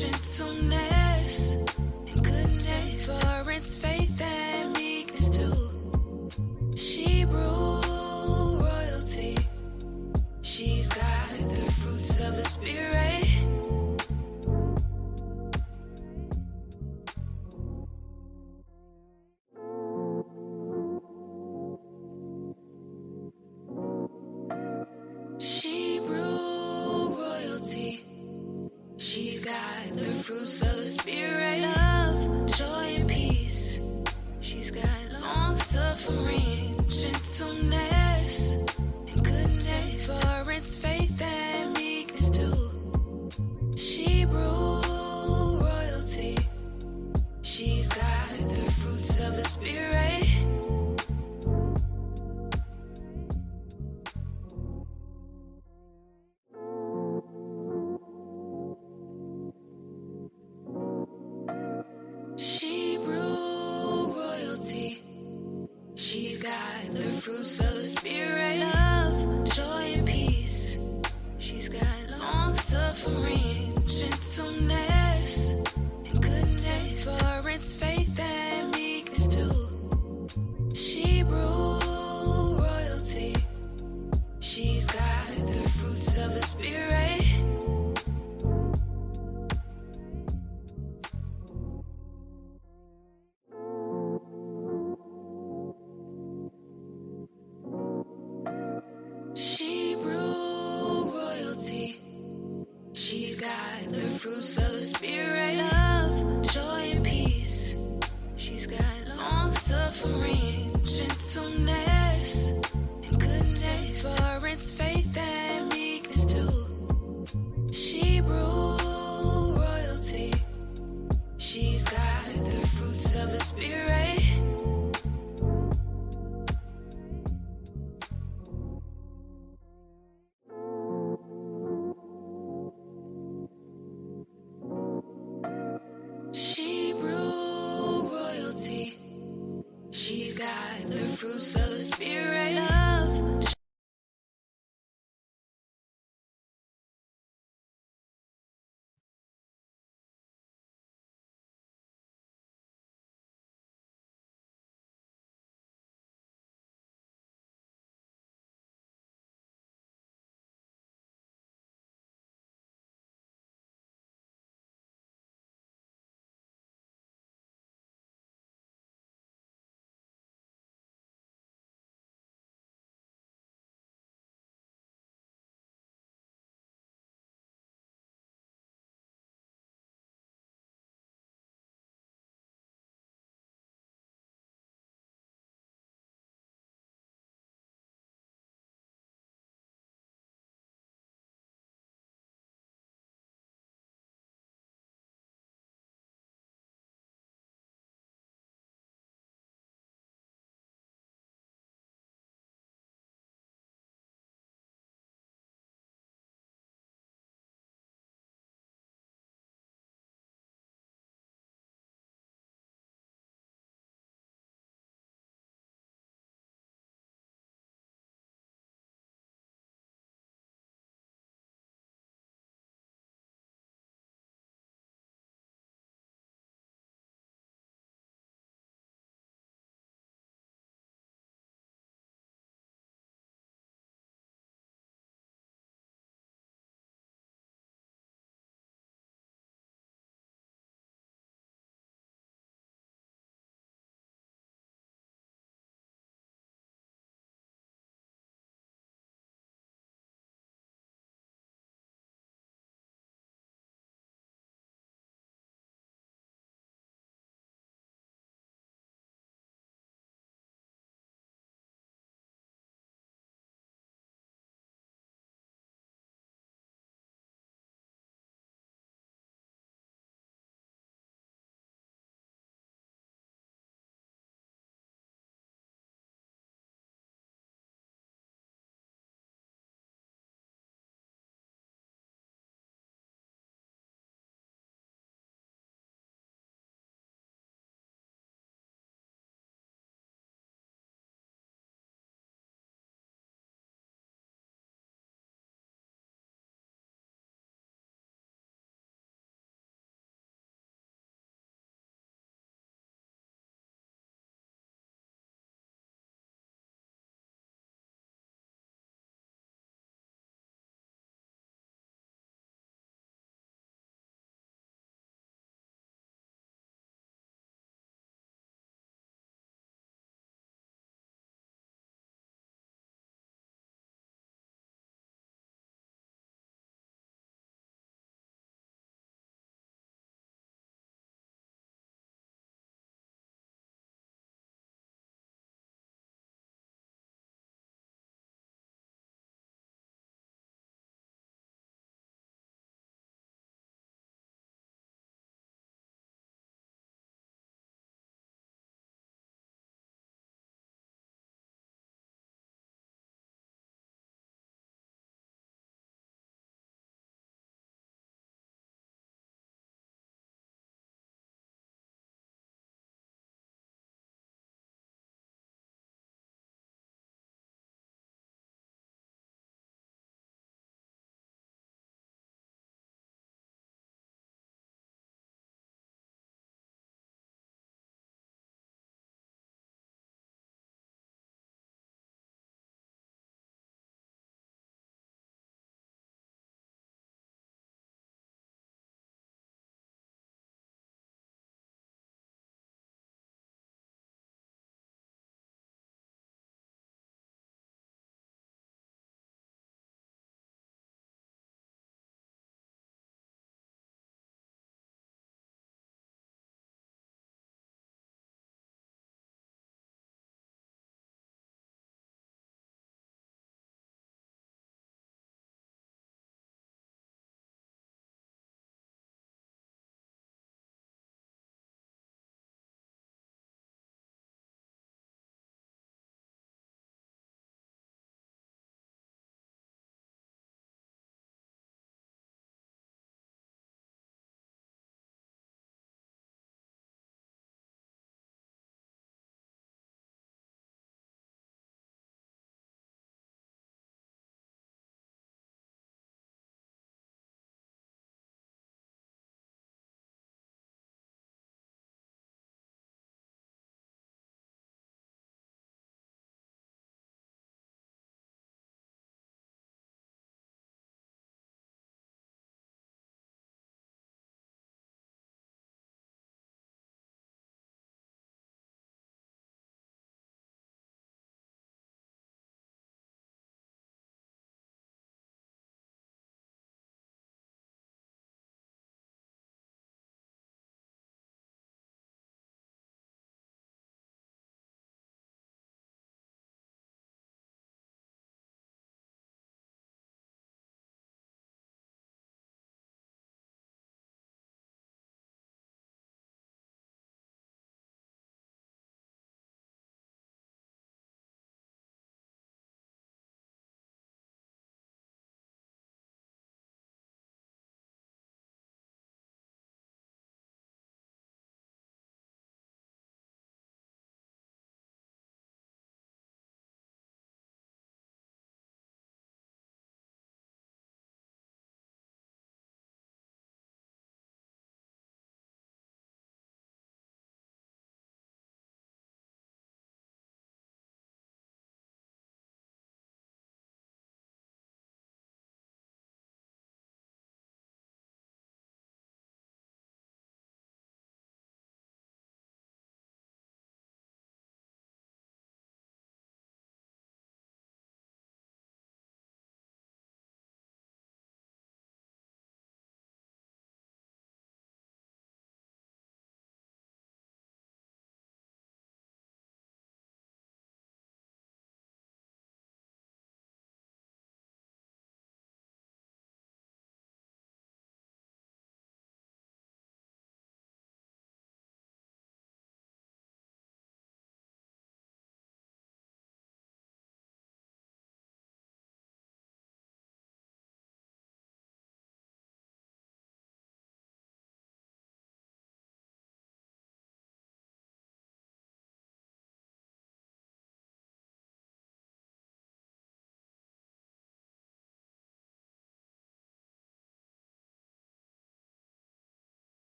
gentleness, and goodness, forbearance, faith, and meekness too. Shebrew royalty, she's got the fruits of the Spirit. Shebrew royalty, she's got the fruits of the Spirit. Love, joy, and peace. She's got long suffering, gentleness, and goodness, forbearance, faith, and meekness too. Shebrew royalty, she's got the fruits of the Spirit. Shebrew royalty, she's got the fruits of the Spirit. Love, joy, and peace. She's got long suffering, gentleness, and goodness, forbearance, faith, and meekness too. Shebrew royalty, she's got the fruits of the Spirit. Shebrew royalty, she's got the fruits of the Spirit. Love, joy, and peace. She's got long suffering, gentleness, and goodness, forbearance, faith, and meekness too. Shebrew royalty, she's got the fruits of the Spirit. Shebrew royalty, she's got the fruits of the Spirit. Love,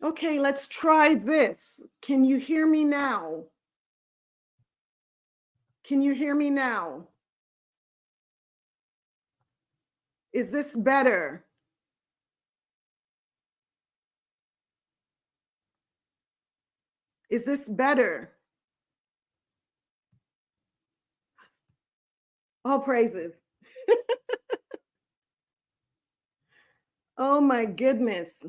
Okay, let's try this. Can you hear me now? Can you hear me now? Is this better? Is this better? All praises. Oh my goodness.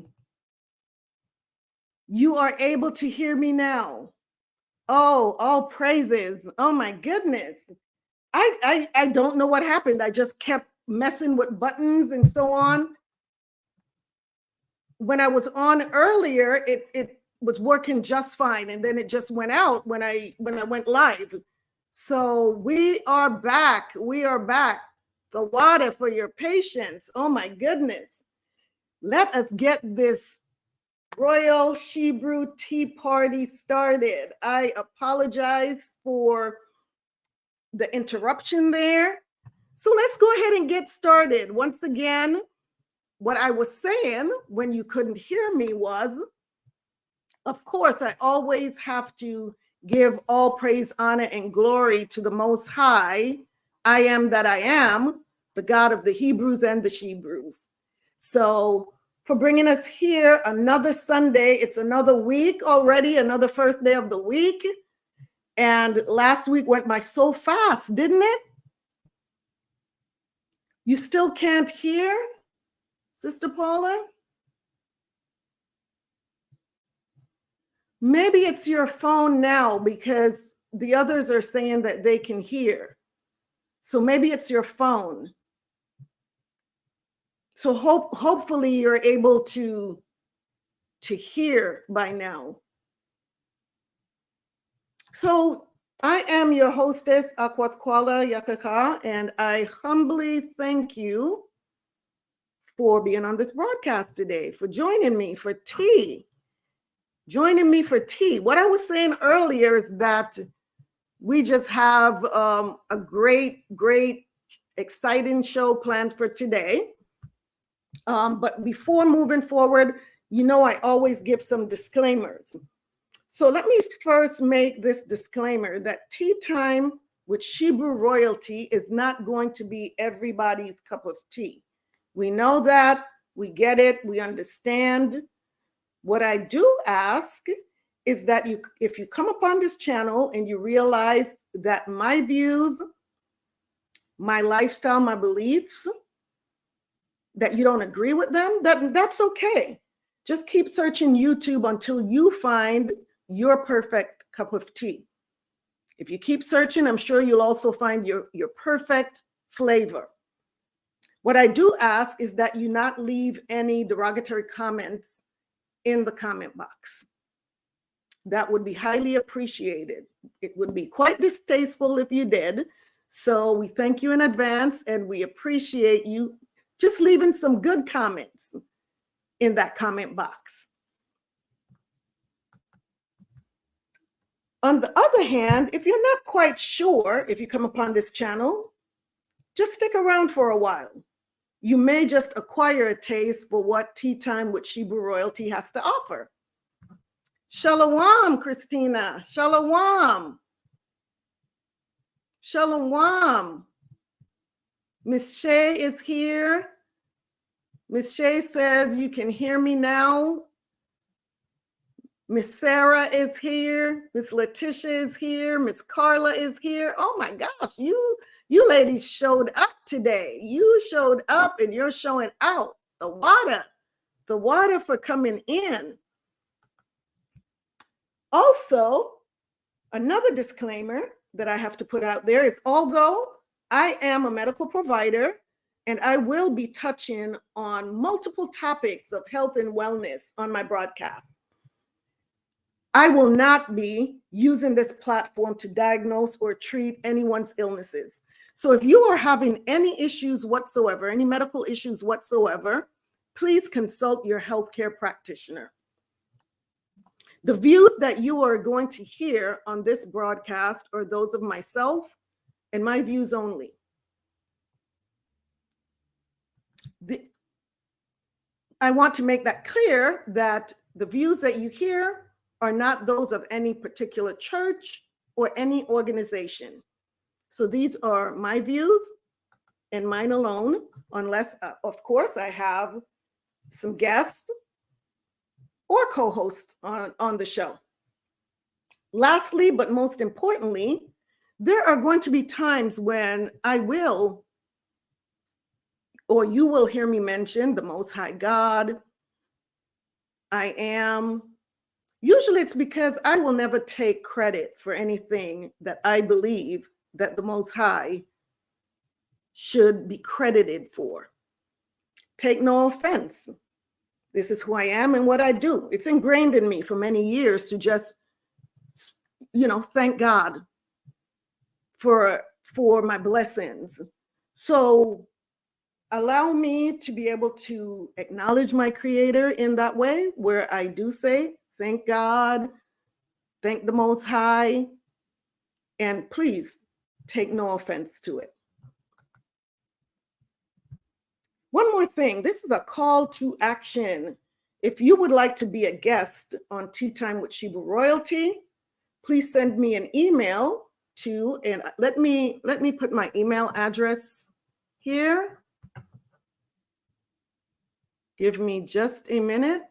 You are able to hear me now. Oh, all praises. Oh my goodness. I don't know what happened. I just kept messing with buttons and so on. When I was on earlier, it was working just fine, and then it just went out when I went live. So we are back. We are back. The water for your patience. Oh my goodness. Let us get this Royal Shebrew tea party started. I apologize for the interruption there. So let's go ahead and get started. Once again, what I was saying when you couldn't hear me was, of course, I always have to give all praise, honor, and glory to the Most High. I am that I am, the God of the Hebrews and the Shebrews. So for bringing us here another Sunday, it's another week already, another first day of the week. And last week went by so fast, didn't it? You still can't hear, Sister Paula? Maybe it's your phone now because the others are saying that they can hear. So maybe it's your phone. So hopefully you're able to hear by now. So I am your hostess, Akwatkwala Yakaka, and I humbly thank you for being on this broadcast today, for joining me for tea. Joining me for tea. What I was saying earlier is that we just have a great, exciting show planned for today. But before moving forward, you know, I always give some disclaimers. So let me first make this disclaimer that tea time with Shebrew royalty is not going to be everybody's cup of tea. We know that, we get it, we understand. What I do ask is that if you come upon this channel and you realize that my views, my lifestyle, my beliefs, that you don't agree with them, that's okay. Just keep searching YouTube until you find your perfect cup of tea. If you keep searching, I'm sure you'll also find your perfect flavor. What I do ask is that you not leave any derogatory comments in the comment box. That would be highly appreciated. It would be quite distasteful if you did. So we thank you in advance and we appreciate you just leaving some good comments in that comment box. On the other hand, if you're not quite sure if you come upon this channel, just stick around for a while. You may just acquire a taste for what tea time with Shebrew royalty has to offer. Shalawam, Christina. Shalawam. Shalawam. Miss Shay is here. Miss Shay says you can hear me now. Miss Sarah is here. Miss Letitia is here. Miss Carla is here. Oh my gosh, you ladies showed up today. You showed up and you're showing out. The water for coming in. Also, another disclaimer that I have to put out there is although I am a medical provider and I will be touching on multiple topics of health and wellness on my broadcast, I will not be using this platform to diagnose or treat anyone's illnesses. So if you are having any issues whatsoever, any medical issues whatsoever, please consult your healthcare practitioner. The views that you are going to hear on this broadcast are those of myself and my views only. I want to make that clear that the views that you hear are not those of any particular church or any organization. So these are my views and mine alone, unless, of course, I have some guests or co-hosts on the show. Lastly, but most importantly, there are going to be times when I will, or you will hear me mention the Most High God, I am. Usually it's because I will never take credit for anything that I believe that the Most High should be credited for. Take no offense. This is who I am and what I do. It's ingrained in me for many years to just, thank God for my blessings. So allow me to be able to acknowledge my Creator in that way, where I do say, thank God, thank the Most High, and please take no offense to it. One more thing, this is a call to action. If you would like to be a guest on Tea Time with Shebrew Royalty, please send me an email to, and let me put my email address here. Give me just a minute.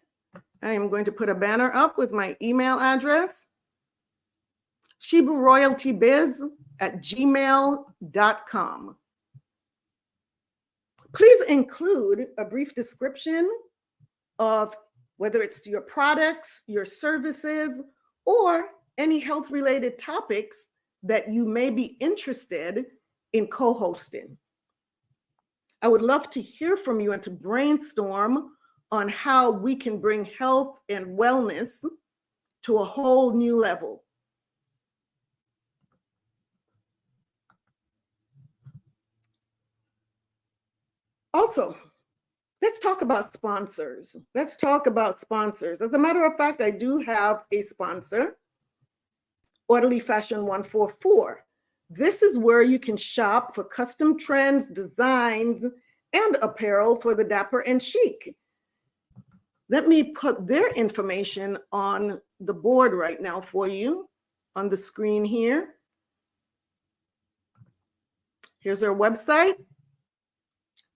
I am going to put a banner up with my email address, shebrewroyaltybiz@gmail.com. Please include a brief description of whether it's your products, your services, or any health-related topics that you may be interested in co-hosting. I would love to hear from you and to brainstorm on how we can bring health and wellness to a whole new level. Also, let's talk about sponsors. As a matter of fact, I do have a sponsor, Orderly Fashion 144. This is where you can shop for custom trends, designs, and apparel for the dapper and chic. Let me put their information on the board right now for you on the screen here. Here's their website,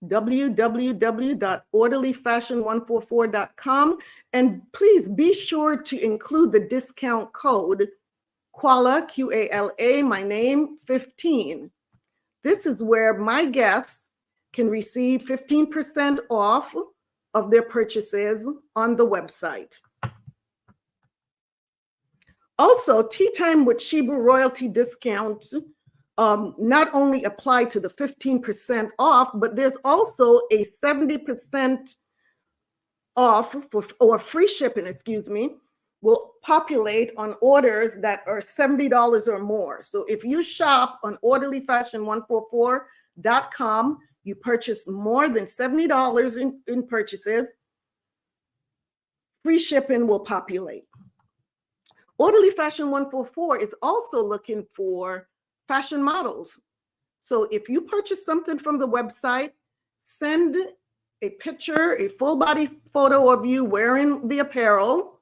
www.orderlyfashion144.com. And please be sure to include the discount code Quala, Q-A-L-A, my name, 15. This is where my guests can receive 15% off of their purchases on the website. Also, Tea Time with Shebrew Royalty discount not only apply to the 15% off, but there's also a 70% off or free shipping, will populate on orders that are $70 or more. So if you shop on orderlyfashion144.com, you purchase more than $70 in purchases, free shipping will populate. Orderly Fashion 144 is also looking for fashion models. So if you purchase something from the website, send a picture, a full body photo of you wearing the apparel.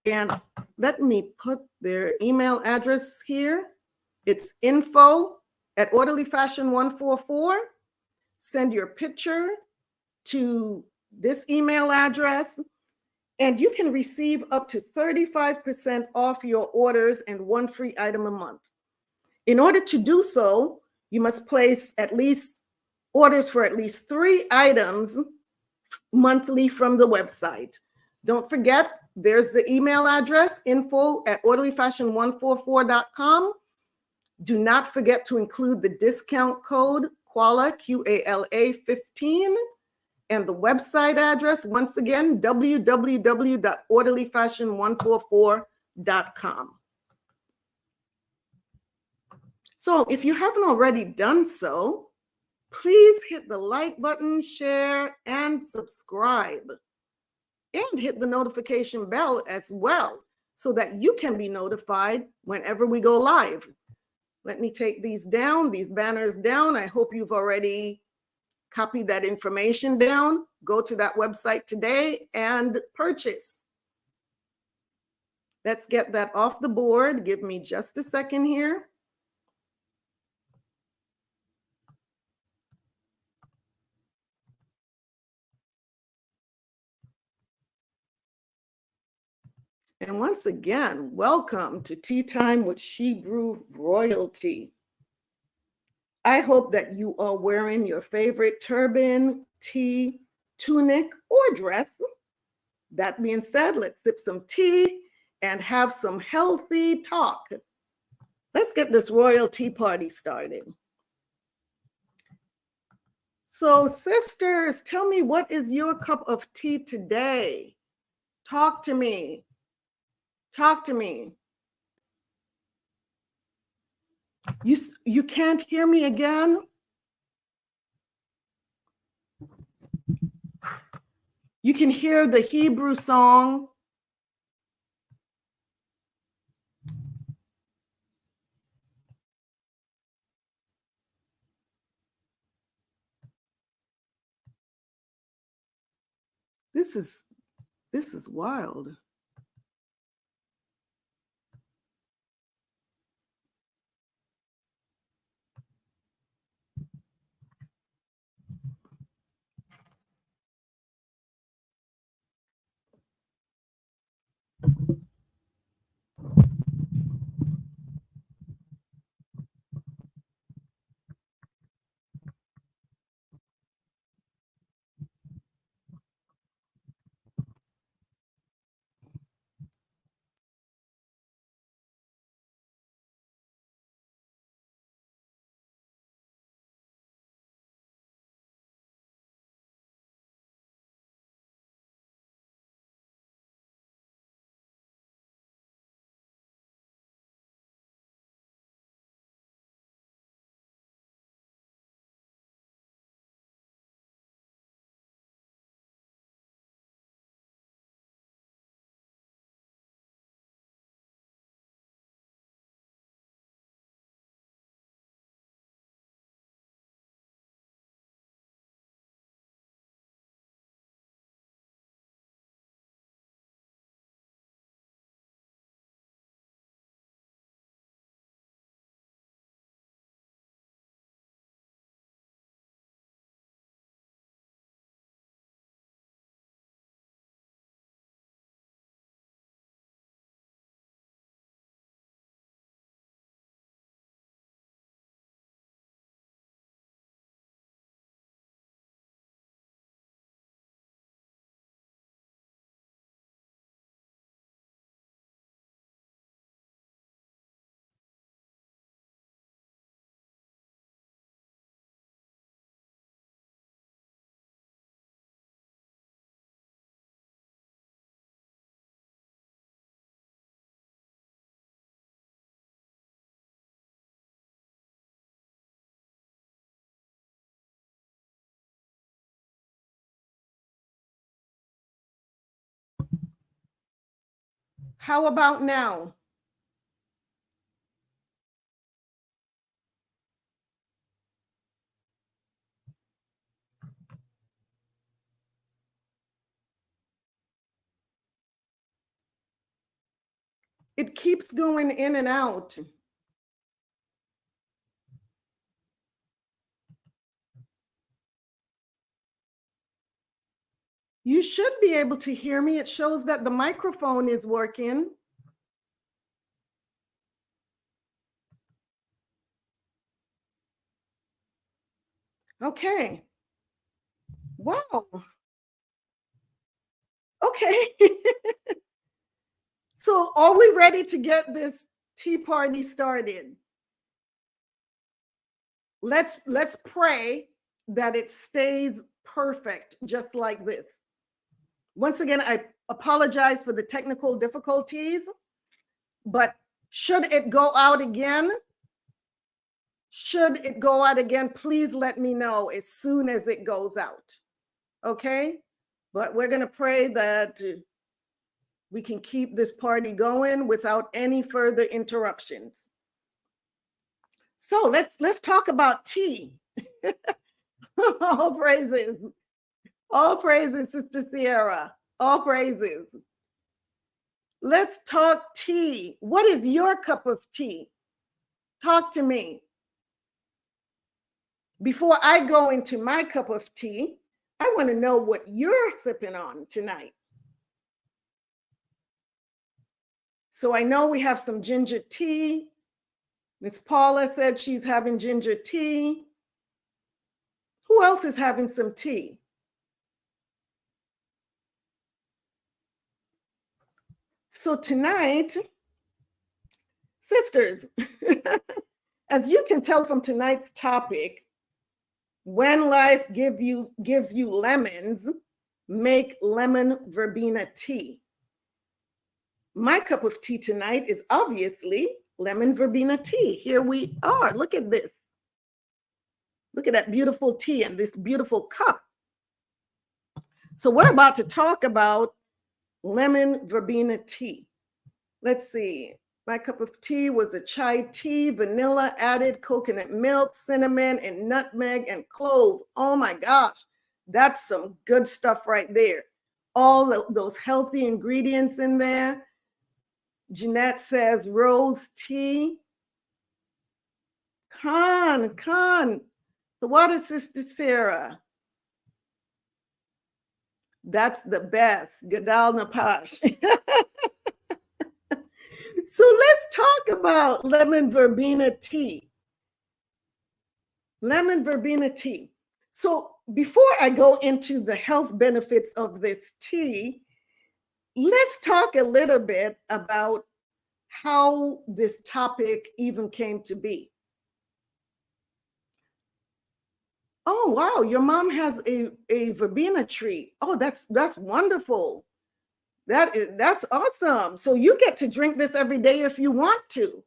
And let me put their email address here. It's info@orderlyfashion144. Send your picture to this email address, and you can receive up to 35% off your orders and one free item a month. In order to do so, you must place orders for at least 3 items monthly from the website. Don't forget, there's the email address, info@orderlyfashion144.com. Do not forget to include the discount code Quala, Q-A-L-A 15, and the website address, once again, www.orderlyfashion144.com. So if you haven't already done so, please hit the like button, share, and subscribe. And hit the notification bell as well, so that you can be notified whenever we go live. Let me take these banners down. I hope you've already copied that information down. Go to that website today and purchase. Let's get that off the board. Give me just a second here. And once again, welcome to Tea Time with Shebrew Royalty. I hope that you are wearing your favorite turban, tee, tunic, or dress. That being said, let's sip some tea and have some healthy talk. Let's get this royal tea party started. So, sisters, tell me, what is your cup of tea today? Talk to me. Talk to me. You can't hear me again? You can hear the Hebrew song. This is wild. How about now? It keeps going in and out. You should be able to hear me. It shows that the microphone is working. Okay. Wow. Okay. So are we ready to get this tea party started? Let's pray that it stays perfect, just like this. Once again, I apologize for the technical difficulties, but should it go out again, please let me know as soon as it goes out. Okay? But we're going to pray that we can keep this party going without any further interruptions. So let's talk about tea. All praises. All praises, Sister Sierra. All praises. Let's talk tea. What is your cup of tea? Talk to me. Before I go into my cup of tea, I want to know what you're sipping on tonight. So I know we have some ginger tea. Miss Paula said she's having ginger tea. Who else is having some tea? So tonight, sisters, as you can tell from tonight's topic, when life gives you lemons, make lemon verbena tea. My cup of tea tonight is obviously lemon verbena tea. Here we are. Look at this. Look at that beautiful tea and this beautiful cup. So we're about to talk about lemon verbena tea. Let's see. My cup of tea was a chai tea, vanilla added coconut milk, cinnamon, and nutmeg and clove. Oh my gosh, that's some good stuff right there. All those healthy ingredients in there. Jeanette says rose tea. Con. The water sister Sarah. That's the best. Gadal Napash. So let's talk about lemon verbena tea. Lemon verbena tea. So before I go into the health benefits of this tea, let's talk a little bit about how this topic even came to be. Oh, wow, your mom has a verbena tree. Oh, that's wonderful. That's awesome. So you get to drink this every day if you want to.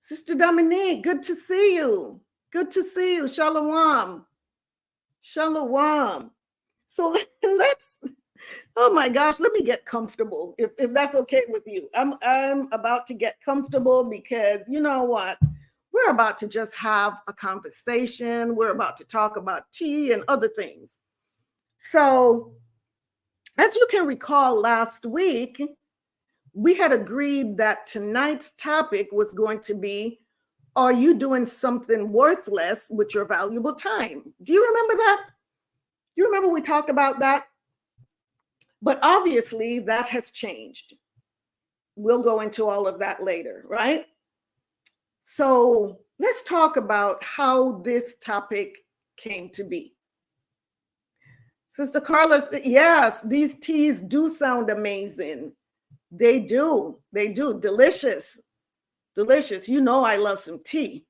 Sister Dominique, good to see you. Good to see you. Shalawam. Shalawam. So let's, oh my gosh, let me get comfortable if that's okay with you. I'm about to get comfortable because you know what? We're about to just have a conversation. We're about to talk about tea and other things. So, as you can recall, last week, we had agreed that tonight's topic was going to be, are you doing something worthless with your valuable time? Do you remember that? Do you remember we talked about that? But obviously, that has changed. We'll go into all of that later, right? So let's talk about how this topic came to be. Sister Carla, yes, these teas do sound amazing. They do. They do. Delicious. Delicious. You know I love some tea.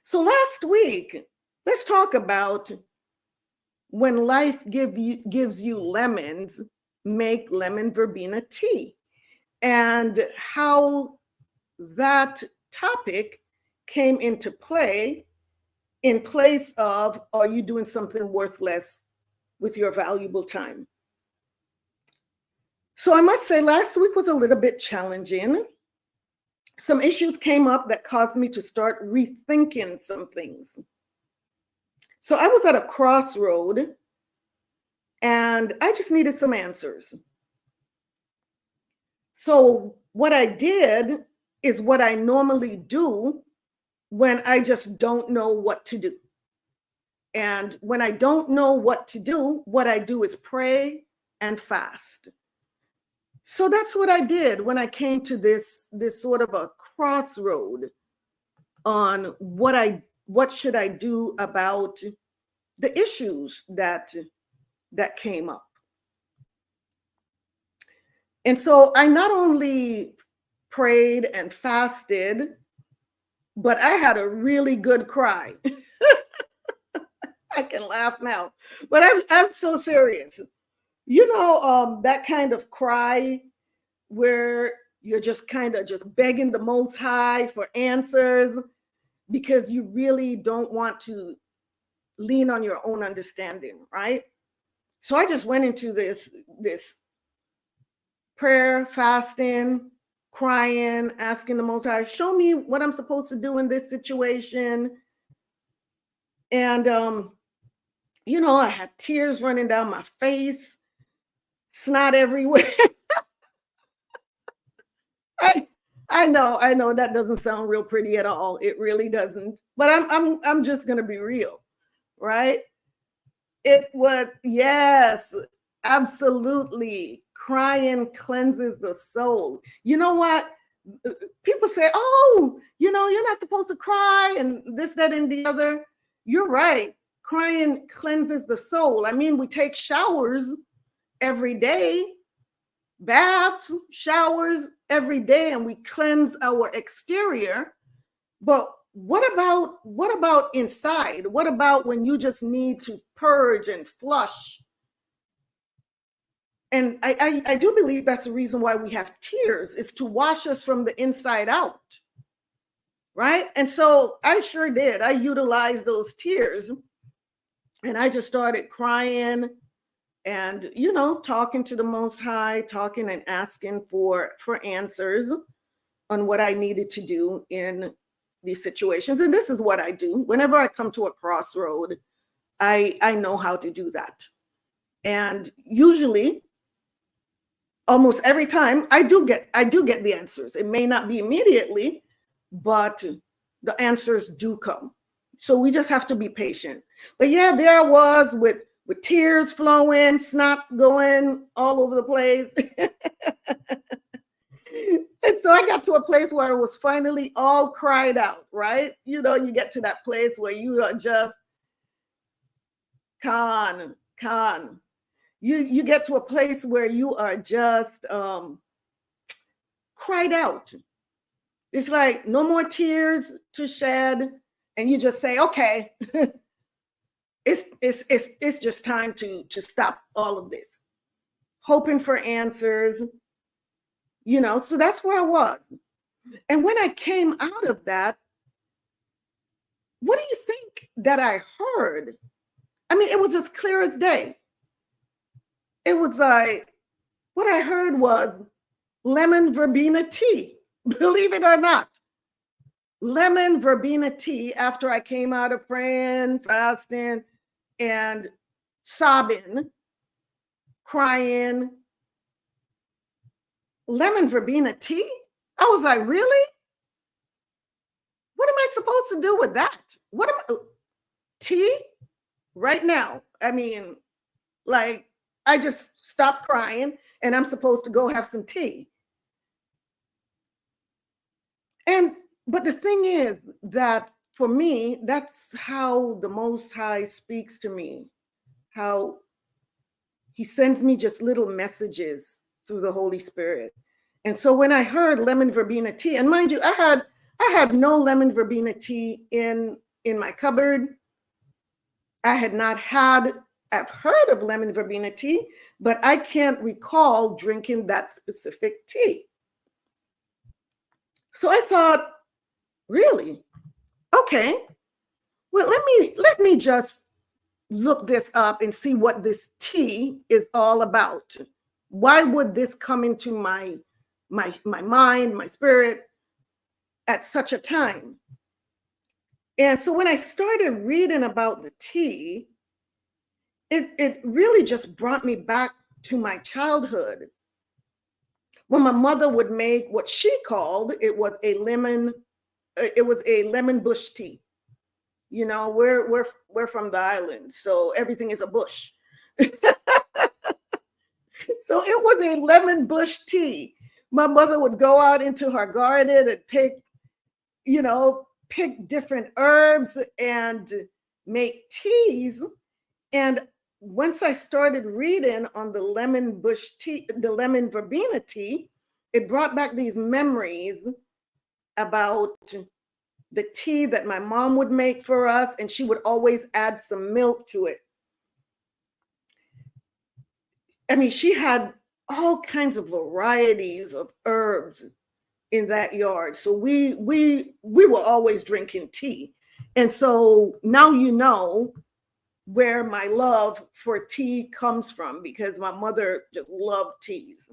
So last week, let's talk about when life gives you lemons, make lemon verbena tea, and how that topic came into play in place of, are you doing something worthless with your valuable time? So I must say last week was a little bit challenging. Some issues came up that caused me to start rethinking some things. So I was at a crossroad and I just needed some answers. So what I did is what I normally do when I just don't know what to do. And when I don't know what to do, what I do is pray and fast. So that's what I did when I came to this sort of a crossroad on what should I do about the issues that came up. And so I not only prayed and fasted, but I had a really good cry. I can laugh now, but I'm so serious. You know, that kind of cry where you're just kind of just begging the Most High for answers because you really don't want to lean on your own understanding, right? So I just went into this prayer, fasting, crying, asking the Most High, show me what I'm supposed to do in this situation. And, you know, I had tears running down my face. snot everywhere. I, I know that doesn't sound real pretty at all. It really doesn't. But I'm just gonna be real, right? It was, yes, absolutely. Crying cleanses the soul. You know what? People say, oh, you're not supposed to cry and this, that, and the other. You're right. Crying cleanses the soul. I mean, we take showers every day, baths, showers every day, and we cleanse our exterior. But what about inside? What about when you just need to purge and flush? And I do believe that's the reason why we have tears, is to wash us from the inside out. Right? And so I sure did. I utilized those tears and I just started crying and, talking to the Most High, talking and asking for answers on what I needed to do in these situations. And this is what I do. Whenever I come to a crossroad, I know how to do that. And usually, almost every time, I do get the answers. It may not be immediately, but the answers do come. So we just have to be patient. But yeah, there I was with tears flowing, snot going all over the place. And so I got to a place where it was finally all cried out, right? You get to that place where you are just Khan. You get to a place where you are just cried out. It's like no more tears to shed, and you just say, okay, it's just time to stop all of this, hoping for answers. So that's where I was. And when I came out of that, what do you think that I heard? I mean, it was as clear as day. It was like, what I heard was lemon verbena tea, believe it or not. Lemon verbena tea after I came out of praying, fasting, and sobbing, crying. Lemon verbena tea? I was like, really? What am I supposed to do with that? Tea? Right now. I mean, like, I just stopped crying and I'm supposed to go have some tea. But the thing is that for me, that's how the Most High speaks to me, how he sends me just little messages through the Holy Spirit. And so when I heard lemon verbena tea, and mind you, I had no lemon verbena tea in my cupboard. I've heard of lemon verbena tea, but I can't recall drinking that specific tea. So I thought, really? Okay. Well, let me just look this up and see what this tea is all about. Why would this come into my mind, my spirit at such a time? And so when I started reading about the tea, it really just brought me back to my childhood, when my mother would make what she called, it was a lemon bush tea. We're from the island, so everything is a bush. So it was a lemon bush tea. My mother would go out into her garden and pick different herbs and make teas. And once I started reading on the lemon bush tea, the lemon verbena tea, it brought back these memories about the tea that my mom would make for us, and she would always add some milk to it. I mean, she had all kinds of varieties of herbs in that yard. So we were always drinking tea. And so now you know where my love for tea comes from, because my mother just loved teas.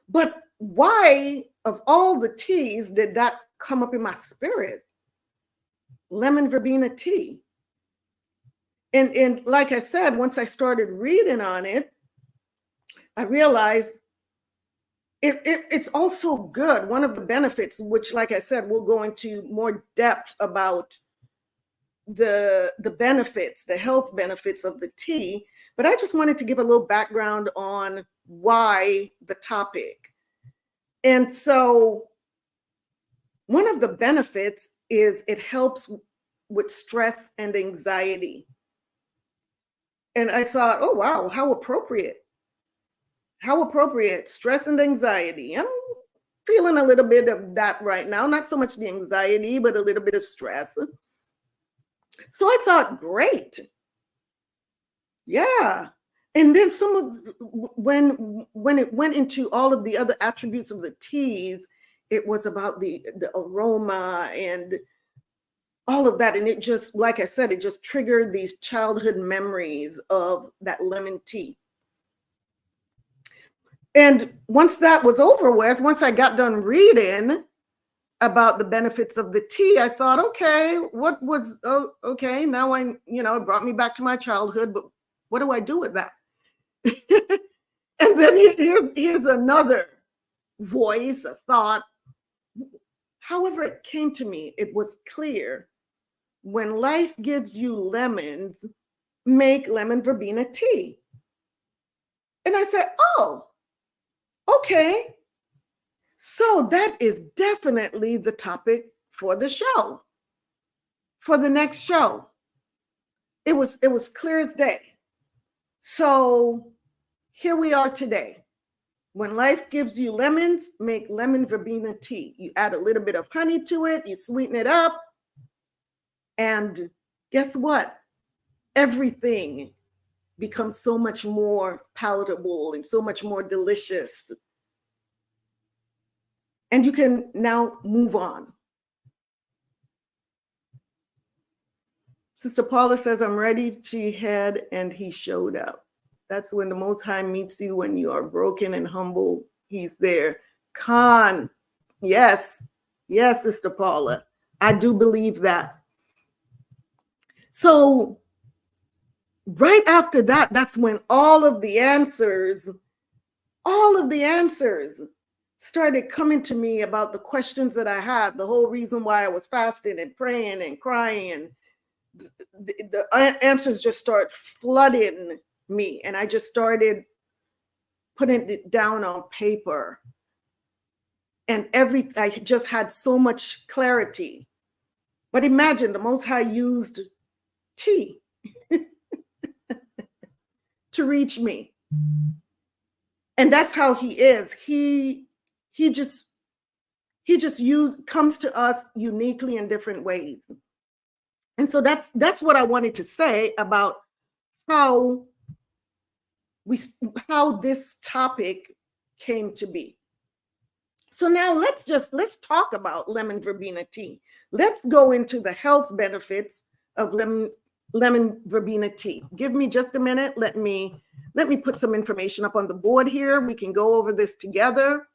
But why, of all the teas, did that come up in my spirit? Lemon verbena tea. And like I said, once I started reading on it, I realized it's also good. One of the benefits, which, like I said, we'll go into more depth about the benefits, the health benefits of the tea. But I just wanted to give a little background on why the topic. And so one of the benefits is it helps with stress and anxiety. And I thought, oh, wow, how appropriate. How appropriate, stress and anxiety. I'm feeling a little bit of that right now. Not so much the anxiety, but a little bit of stress. So I thought, great. Yeah. And then when it went into all of the other attributes of the teas, it was about the aroma and all of that. And it just, like I said, it just triggered these childhood memories of that lemon tea. And once that was over with, once I got done reading about the benefits of the tea, I thought, okay, okay, now it brought me back to my childhood, but what do I do with that? And then here's another voice, a thought. However it came to me, it was clear. When life gives you lemons, make lemon verbena tea. And I said, oh, okay. So that is definitely the topic for the show, for the next show. It was clear as day. So here we are today. When life gives you lemons, make lemon verbena tea. You add a little bit of honey to it, you sweeten it up, and guess what? Everything becomes so much more palatable and so much more delicious. And you can now move on. Sister Paula says, I'm ready to head, and he showed up. That's when the Most High meets you when you are broken and humble. He's there. Khan. Yes. Yes, Sister Paula. I do believe that. So right after that, that's when all of the answers started coming to me about the questions that I had, the whole reason why I was fasting and praying and crying. And the answers just start flooding me. And I just started putting it down on paper. And I just had so much clarity. But imagine the Most High used tea to reach me. And that's how he is. He just comes to us uniquely in different ways. And so that's what I wanted to say about how this topic came to be. So now let's talk about lemon verbena tea. Let's go into the health benefits of lemon verbena tea. Give me just a minute. Let me put some information up on the board here. We can go over this together.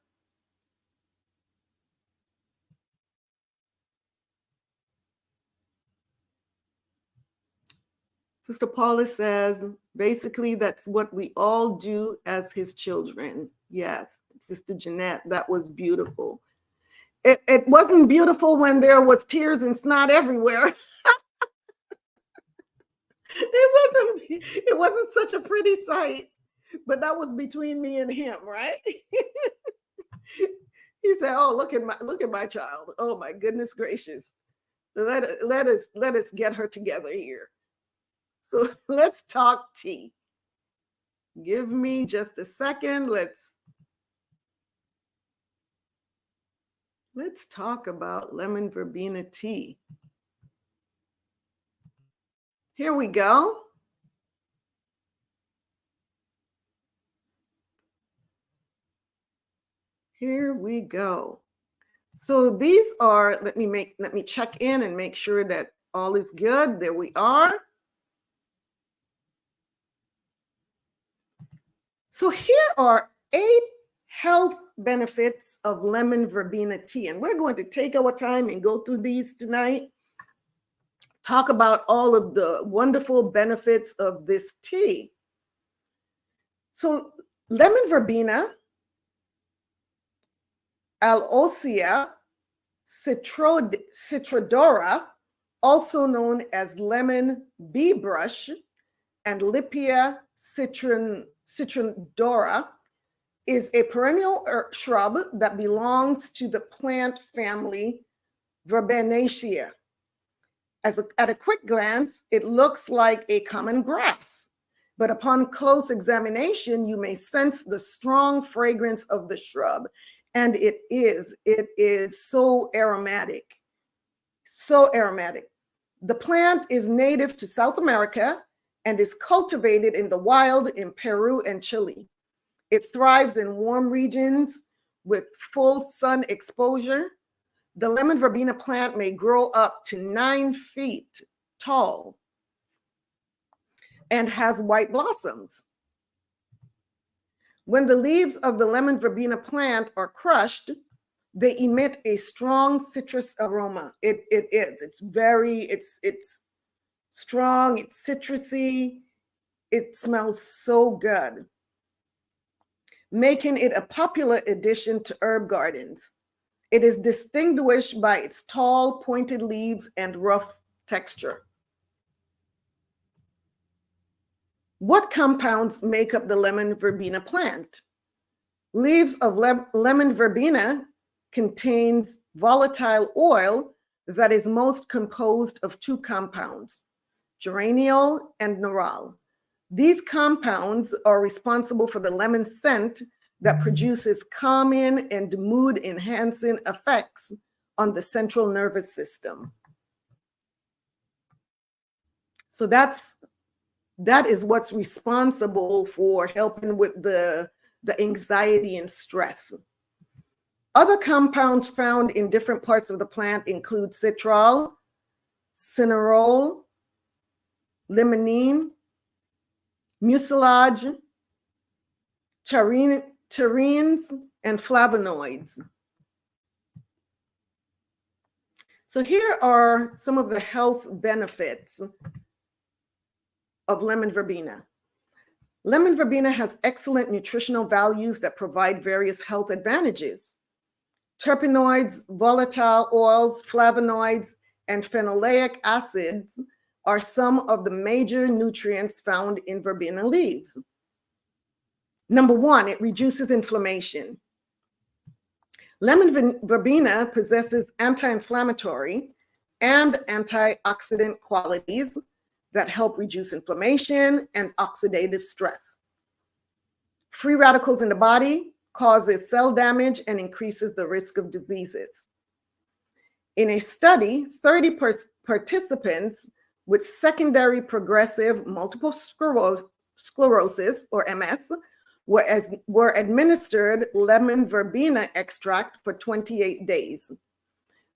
Sister Paula says, basically, that's what we all do as his children. Yes, Sister Jeanette, that was beautiful. It wasn't beautiful when there was tears and snot everywhere. It wasn't such a pretty sight, but that was between me and him, right? He said, "Oh, look at my child. Oh my goodness gracious. Let us get her together here." So let's talk tea. Give me just a second. Let's talk about lemon verbena tea. Here we go. Here we go. So these are, let me check in and make sure that all is good. There we are. So here are 8 health benefits of lemon verbena tea. And we're going to take our time and go through these tonight. Talk about all of the wonderful benefits of this tea. So Lemon verbena, Alosia citrodora, also known as lemon bee brush, and Lipia citrodora, is a perennial shrub that belongs to the plant family Verbenaceae. At a quick glance, it looks like a common grass, but upon close examination, you may sense the strong fragrance of the shrub, and it is so aromatic, so aromatic. The plant is native to South America and is cultivated in the wild in Peru and Chile. It thrives in warm regions with full sun exposure. The lemon verbena plant may grow up to 9 feet tall and has white blossoms. When the leaves of the lemon verbena plant are crushed, they emit a strong citrus aroma. It's strong, it's citrusy, it smells so good, making it a popular addition to herb gardens. It is distinguished by its tall, pointed leaves and rough texture. What compounds make up the lemon verbena plant? Leaves of lemon verbena contains volatile oil that is most composed of 2 compounds, geraniol and nerol. These compounds are responsible for the lemon scent that produces calming and mood-enhancing effects on the central nervous system. So that is what's responsible for helping with the anxiety and stress. Other compounds found in different parts of the plant include citral, cinnarol, limonene, mucilage, taurines, and flavonoids. So here are some of the health benefits of lemon verbena. Lemon verbena has excellent nutritional values that provide various health advantages. Terpenoids, volatile oils, flavonoids, and phenolic acids are some of the major nutrients found in verbena leaves. Number 1, it reduces inflammation. Lemon verbena possesses anti-inflammatory and antioxidant qualities that help reduce inflammation and oxidative stress. Free radicals in the body causes cell damage and increases the risk of diseases. In a study, 30 participants with secondary progressive multiple sclerosis, or MS, were administered lemon verbena extract for 28 days.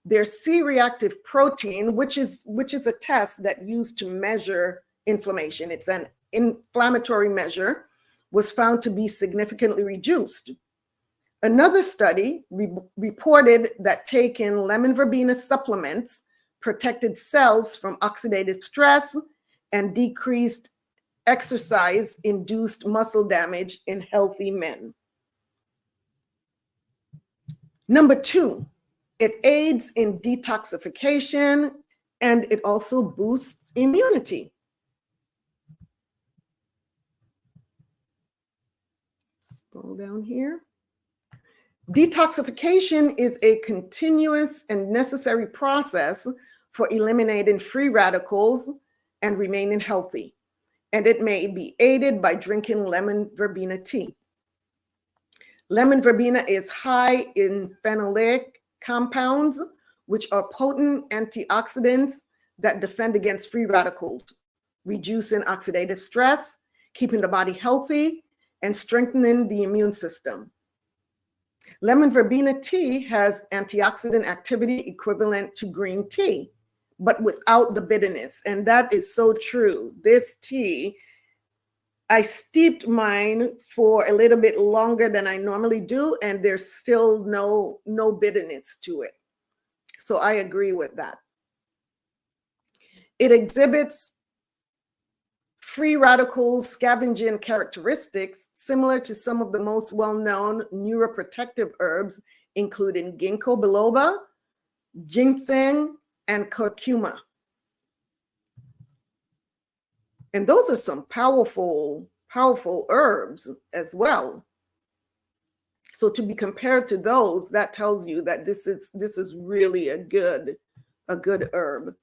Their C-reactive protein, which is a test that used to measure inflammation, it's an inflammatory measure, was found to be significantly reduced. Another study reported that taking lemon verbena supplements protected cells from oxidative stress and decreased exercise-induced muscle damage in healthy men. Number 2, it aids in detoxification and it also boosts immunity. Scroll down here. Detoxification is a continuous and necessary process for eliminating free radicals and remaining healthy, and it may be aided by drinking lemon verbena tea. Lemon verbena is high in phenolic compounds, which are potent antioxidants that defend against free radicals, reducing oxidative stress, keeping the body healthy, and strengthening the immune system. Lemon verbena tea has antioxidant activity equivalent to green tea, but without the bitterness. And that is so true. This tea, I steeped mine for a little bit longer than I normally do, and there's still no bitterness to it. So I agree with that. It exhibits free radicals scavenging characteristics similar to some of the most well-known neuroprotective herbs, including ginkgo biloba, ginseng, and curcuma. And those are some powerful, powerful herbs as well. So to be compared to those, that tells you that this is really a good herb.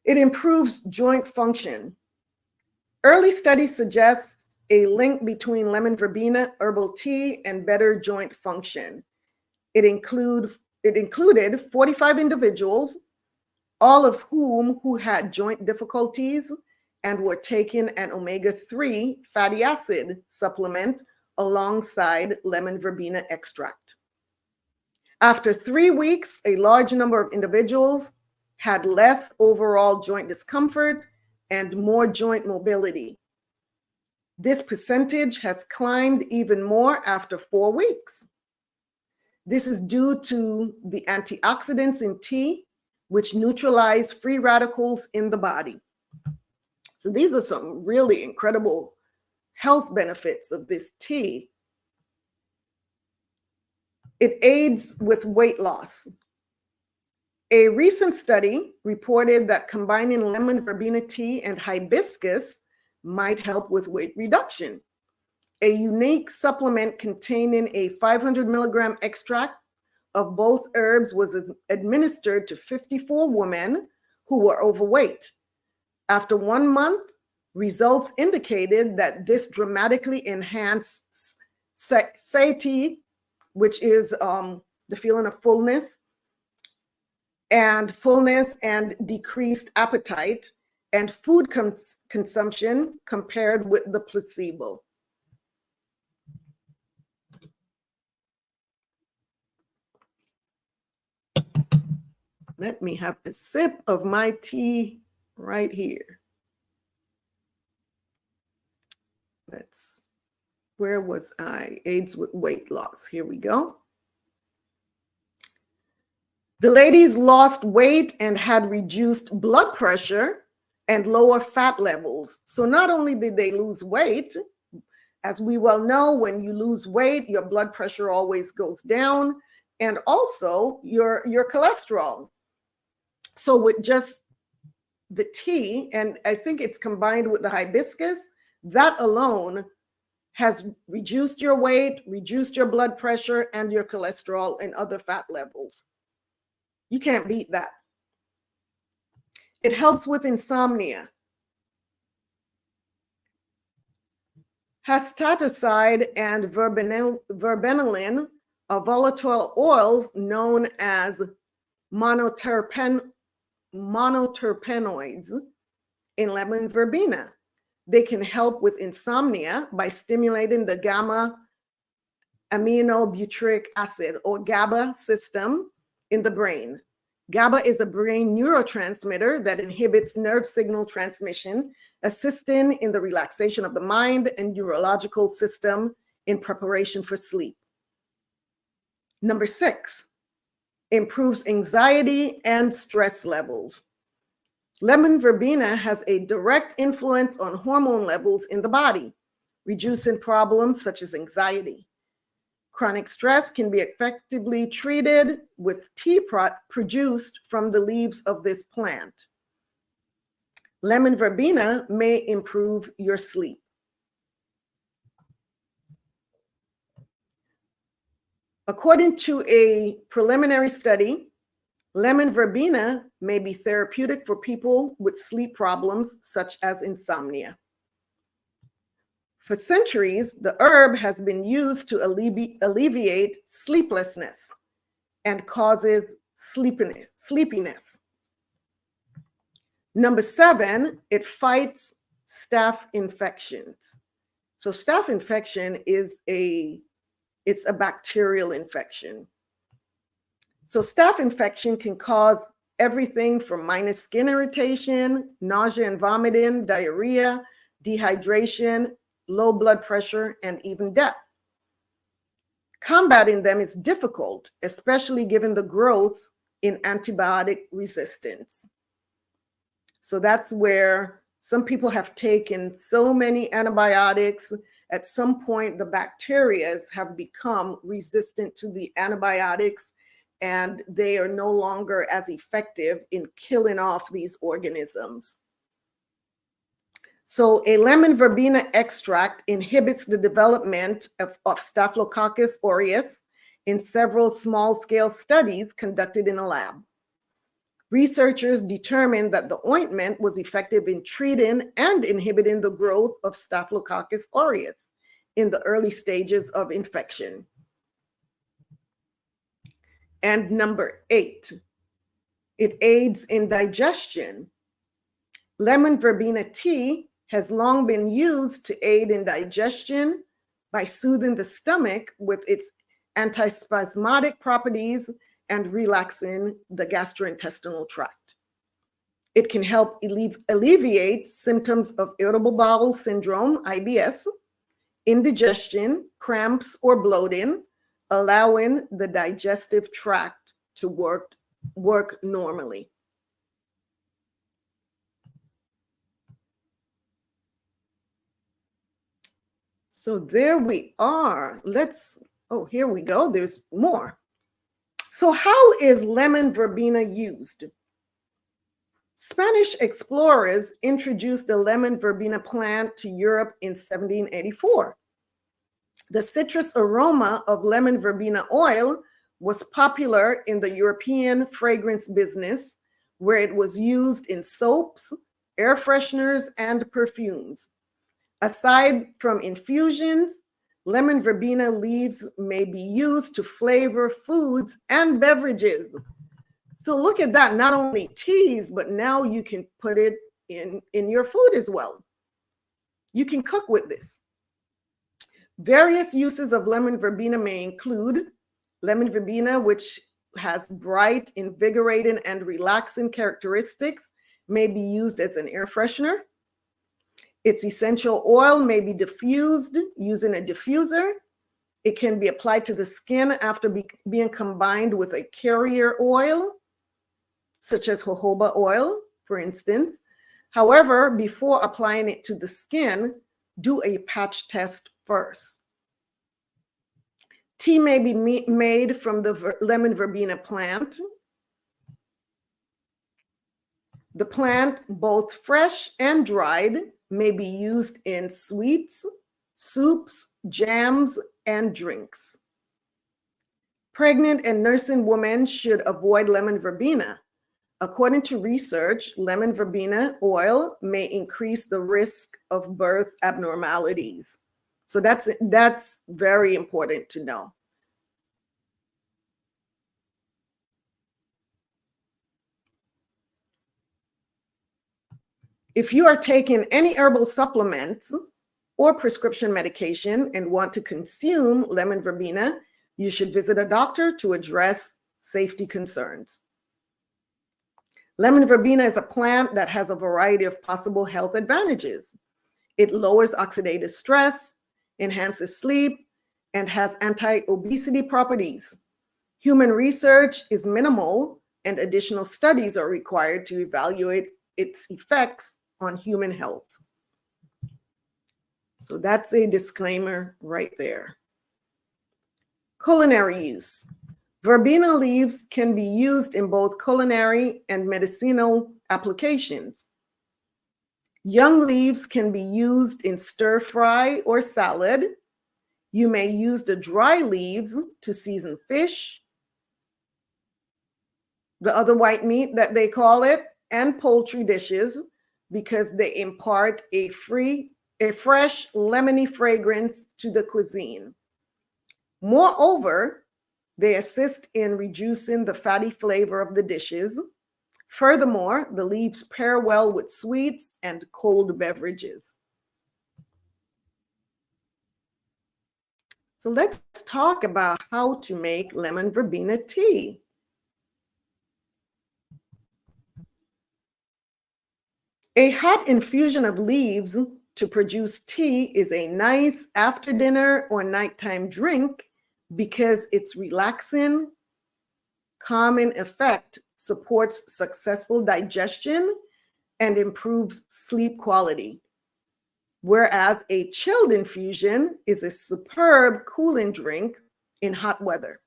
It improves joint function. Early studies suggest a link between lemon verbena herbal tea and better joint function. It included 45 individuals, all of whom had joint difficulties and were taking an omega-3 fatty acid supplement alongside lemon verbena extract. After 3 weeks, a large number of individuals had less overall joint discomfort and more joint mobility. This percentage has climbed even more after 4 weeks. This is due to the antioxidants in tea, which neutralize free radicals in the body. So these are some really incredible health benefits of this tea. It aids with weight loss. A recent study reported that combining lemon verbena tea and hibiscus might help with weight reduction. A unique supplement containing a 500 milligram extract of both herbs was administered to 54 women who were overweight. After 1 month, results indicated that this dramatically enhanced satiety, which is the feeling of fullness and decreased appetite and food consumption compared with the placebo. Let me have a sip of my tea right here. Where was I? Aids with weight loss. Here we go. The ladies lost weight and had reduced blood pressure and lower fat levels. So not only did they lose weight, as we well know, when you lose weight, your blood pressure always goes down, and also your cholesterol. So with just the tea, and I think it's combined with the hibiscus, that alone has reduced your weight, reduced your blood pressure, and your cholesterol and other fat levels. You can't beat that. It helps with insomnia. Hastaticide and verbenylin are volatile oils known as monoterpenoids in lemon verbena. They can help with insomnia by stimulating the gamma aminobutyric acid, or GABA system in the brain. GABA is a brain neurotransmitter that inhibits nerve signal transmission, assisting in the relaxation of the mind and neurological system in preparation for sleep. Number 6, improves anxiety and stress levels. Lemon verbena has a direct influence on hormone levels in the body, reducing problems such as anxiety. Chronic stress can be effectively treated with tea produced from the leaves of this plant. Lemon verbena may improve your sleep. According to a preliminary study, lemon verbena may be therapeutic for people with sleep problems such as insomnia. For centuries, the herb has been used to alleviate sleeplessness and causes sleepiness. Number 7, it fights staph infections. So staph infection is it's a bacterial infection. So staph infection can cause everything from minor skin irritation, nausea and vomiting, diarrhea, dehydration, low blood pressure, and even death. Combating them is difficult, especially given the growth in antibiotic resistance. So that's where some people have taken so many antibiotics at some point the bacteria have become resistant to the antibiotics, and they are no longer as effective in killing off these organisms. So a lemon verbena extract inhibits the development of Staphylococcus aureus in several small-scale studies conducted in a lab. Researchers determined that the ointment was effective in treating and inhibiting the growth of Staphylococcus aureus in the early stages of infection. And number 8, it aids in digestion. Lemon verbena tea has long been used to aid in digestion by soothing the stomach with its antispasmodic properties and relaxing the gastrointestinal tract. It can help alleviate symptoms of irritable bowel syndrome, IBS, indigestion, cramps, or bloating, allowing the digestive tract to work normally. So there we are. Here we go. There's more. So how is lemon verbena used? Spanish explorers introduced the lemon verbena plant to Europe in 1784. The citrus aroma of lemon verbena oil was popular in the European fragrance business, where it was used in soaps, air fresheners, and perfumes. Aside from infusions, lemon verbena leaves may be used to flavor foods and beverages. So look at that, not only teas, but now you can put it in your food as well. You can cook with this. Various uses of lemon verbena may include lemon verbena, which has bright, invigorating, and relaxing characteristics, may be used as an air freshener. Its essential oil may be diffused using a diffuser. It can be applied to the skin after being combined with a carrier oil, such as jojoba oil, for instance. However, before applying it to the skin, do a patch test first. Tea may be made from the lemon verbena plant. The plant, both fresh and dried, may be used in sweets, soups, jams, and drinks. Pregnant and nursing women should avoid lemon verbena. According to research, lemon verbena oil may increase the risk of birth abnormalities. So that's very important to know. If you are taking any herbal supplements or prescription medication and want to consume lemon verbena, you should visit a doctor to address safety concerns. Lemon verbena is a plant that has a variety of possible health advantages. It lowers oxidative stress, enhances sleep, and has anti-obesity properties. Human research is minimal, and additional studies are required to evaluate its effects on human health. So that's a disclaimer right there. Culinary use. Verbena leaves can be used in both culinary and medicinal applications. Young leaves can be used in stir fry or salad. You may use the dry leaves to season fish, the other white meat that they call it, and poultry dishes, because they impart a fresh lemony fragrance to the cuisine. Moreover, they assist in reducing the fatty flavor of the dishes. Furthermore, the leaves pair well with sweets and cold beverages. So let's talk about how to make lemon verbena tea. A hot infusion of leaves to produce tea is a nice after dinner or nighttime drink because its relaxing, calming effect supports successful digestion and improves sleep quality. whereas a chilled infusion is a superb cooling drink in hot weather.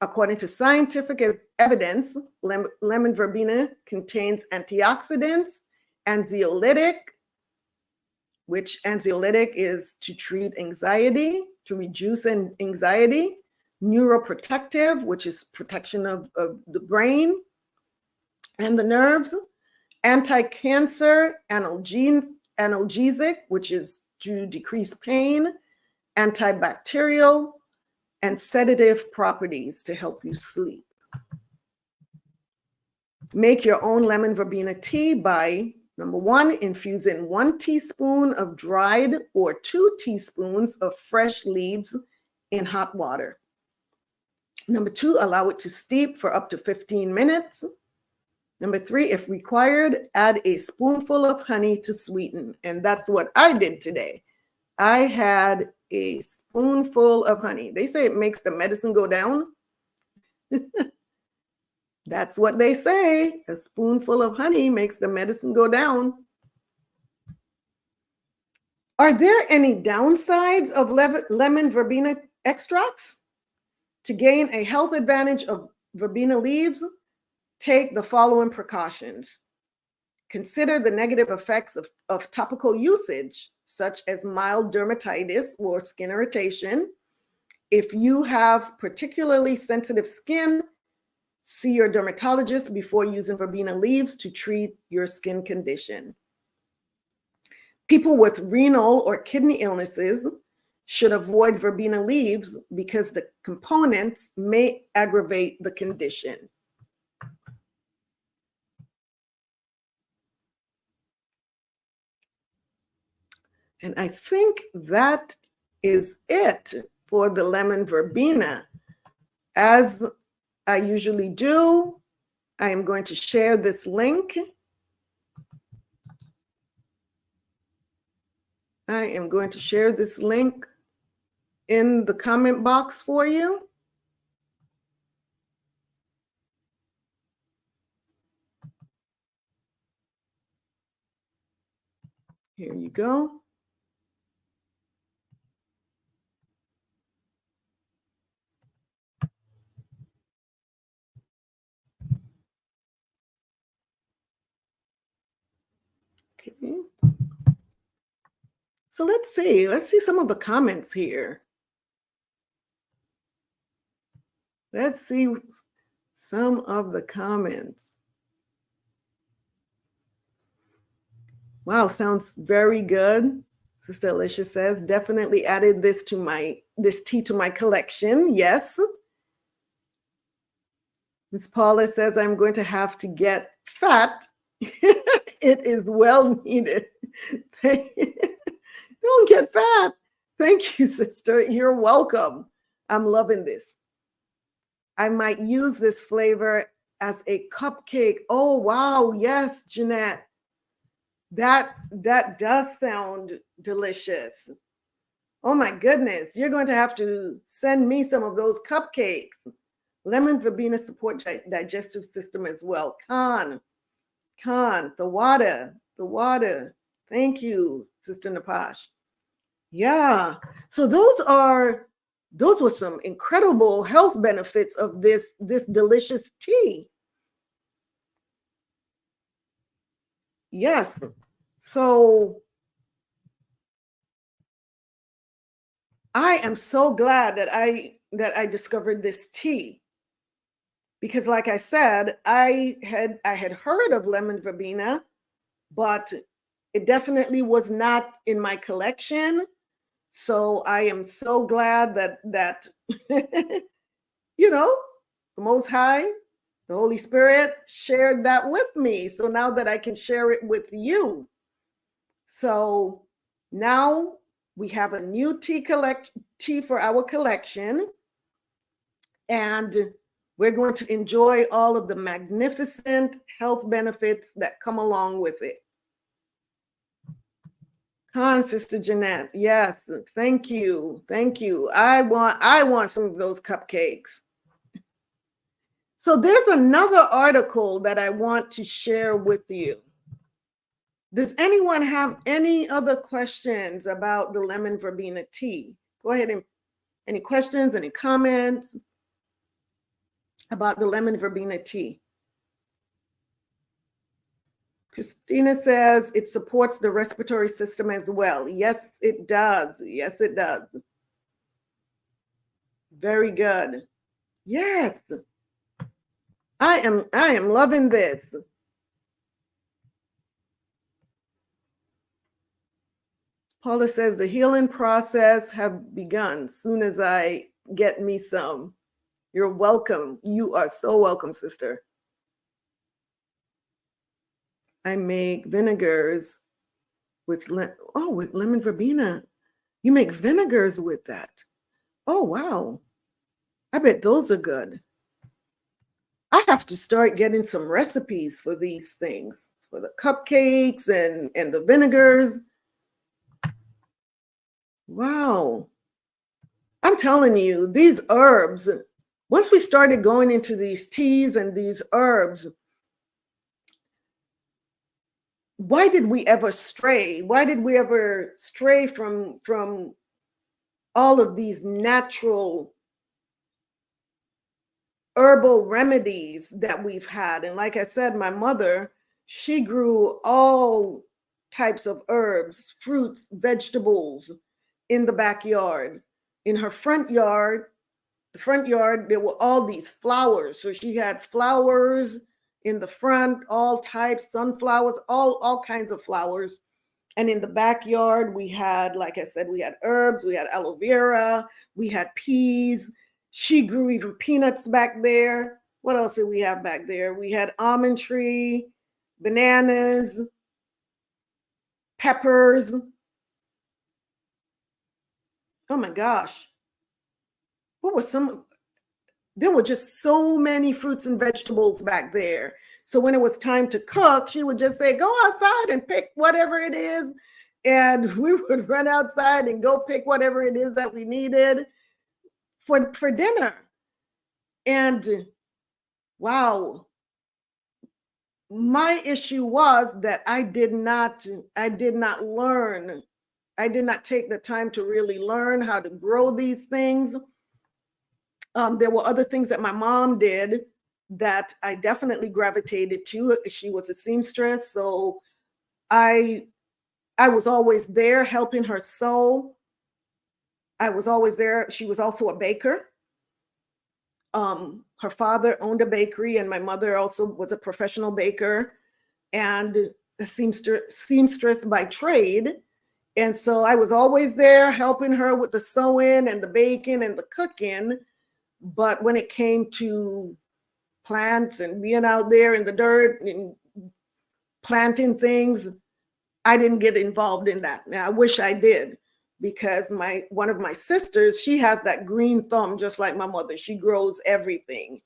According to scientific evidence, lemon verbena contains antioxidants, anxiolytic, which anxiolytic is to treat anxiety, to reduce anxiety, neuroprotective, which is protection of the brain and the nerves, anti-cancer, analgesic, which is to decrease pain, antibacterial, and sedative properties to help you sleep. Make your own lemon verbena tea by, number one, infusing 1 teaspoon of dried or 2 teaspoons of fresh leaves in hot water. Number two, allow it to steep for up to 15 minutes. Number three, if required, add a spoonful of honey to sweeten. And that's what I did today. I had a spoonful of honey. They say it makes the medicine go down. That's what they say. A spoonful of honey makes the medicine go down. Are there any downsides of lemon verbena extracts? To gain a health advantage of verbena leaves, take the following precautions. Consider the negative effects of topical usage, such as mild dermatitis or skin irritation. If you have particularly sensitive skin, see your dermatologist before using verbena leaves to treat your skin condition. People with renal or kidney illnesses should avoid verbena leaves because the components may aggravate the condition. And I think that is it for the lemon verbena. As I usually do, I am going to share this link. I am going to share this link in the comment box for you. Here you go. Okay. So let's see some of the comments here. Let's see some of the comments. Wow, sounds very good. Sister Alicia says, definitely added this tea to my collection. Yes. Miss Paula says, I'm going to have to get fat. It is well needed. Don't get fat. Thank you, sister. You're welcome. I'm loving this. I might use this flavor as a cupcake. Oh, wow. Yes, Jeanette. That does sound delicious. Oh my goodness. You're going to have to send me some of those cupcakes. Lemon verbena support digestive system as well. Khan, the water. Thank you, Sister Napash. Yeah. So those were some incredible health benefits of this delicious tea. Yes. So I am so glad that I discovered this tea, because like I said, I had heard of lemon verbena, but it definitely was not in my collection. So I am so glad that you know, the Most High, the Holy Spirit shared that with me. So now that I can share it with you. So now we have a new tea for our collection, and we're going to enjoy all of the magnificent health benefits that come along with it. Sister Jeanette, yes, thank you. I want some of those cupcakes. So there's another article that I want to share with you. Does anyone have any other questions about the lemon verbena tea? Go ahead and any questions, any comments about the lemon verbena tea? Christina says it supports the respiratory system as well. Yes, it does. Yes, it does. Very good. Yes. I am loving this. Paula says the healing process have begun soon as I get me some. You're welcome. You are so welcome, sister. I make vinegars with lemon verbena. You make vinegars with that. Oh, wow. I bet those are good. I have to start getting some recipes for these things, for the cupcakes and the vinegars. Wow. I'm telling you, these herbs, once we started going into these teas and these herbs, why did we ever stray? Why did we ever stray from all of these natural herbal remedies that we've had? And like I said, my mother, she grew all types of herbs, fruits, vegetables in the backyard. In her front yard, there were all these flowers. So she had flowers in the front, all types, sunflowers, all kinds of flowers. And in the backyard, we had, like I said, we had herbs, we had aloe vera, we had peas. She grew even peanuts back there. What else did we have back there? We had almond tree, bananas, peppers. Oh my gosh. There were just so many fruits and vegetables back there. So when it was time to cook, she would just say, go outside and pick whatever it is. And we would run outside and go pick whatever it is that we needed for dinner. And wow, my issue was that I did not learn. I did not take the time to really learn how to grow these things. There were other things that my mom did that I definitely gravitated to. She was a seamstress, so I was always there helping her sew. I was always there. She was also a baker. Her father owned a bakery, and my mother also was a professional baker and a seamstress by trade. And so I was always there helping her with the sewing and the baking and the cooking. But when it came to plants and being out there in the dirt and planting things, I didn't get involved in that. Now, I wish I did, because one of my sisters, she has that green thumb just like my mother. She grows everything.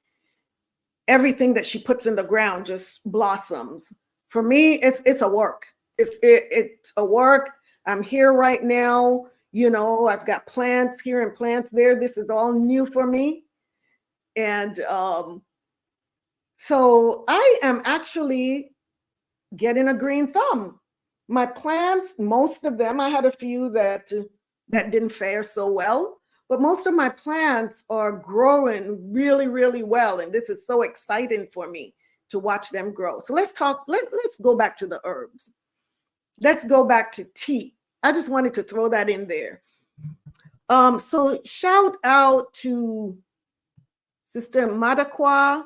Everything that she puts in the ground just blossoms. For me, it's a work. It's a work. I'm here right now. You know, I've got plants here and plants there. This is all new for me. And so I am actually getting a green thumb. My plants, most of them, I had a few that didn't fare so well, but most of my plants are growing really, really well. And this is so exciting for me to watch them grow. So let's go back to the herbs. Let's go back to tea. I just wanted to throw that in there. So shout out to Sister Madakwa,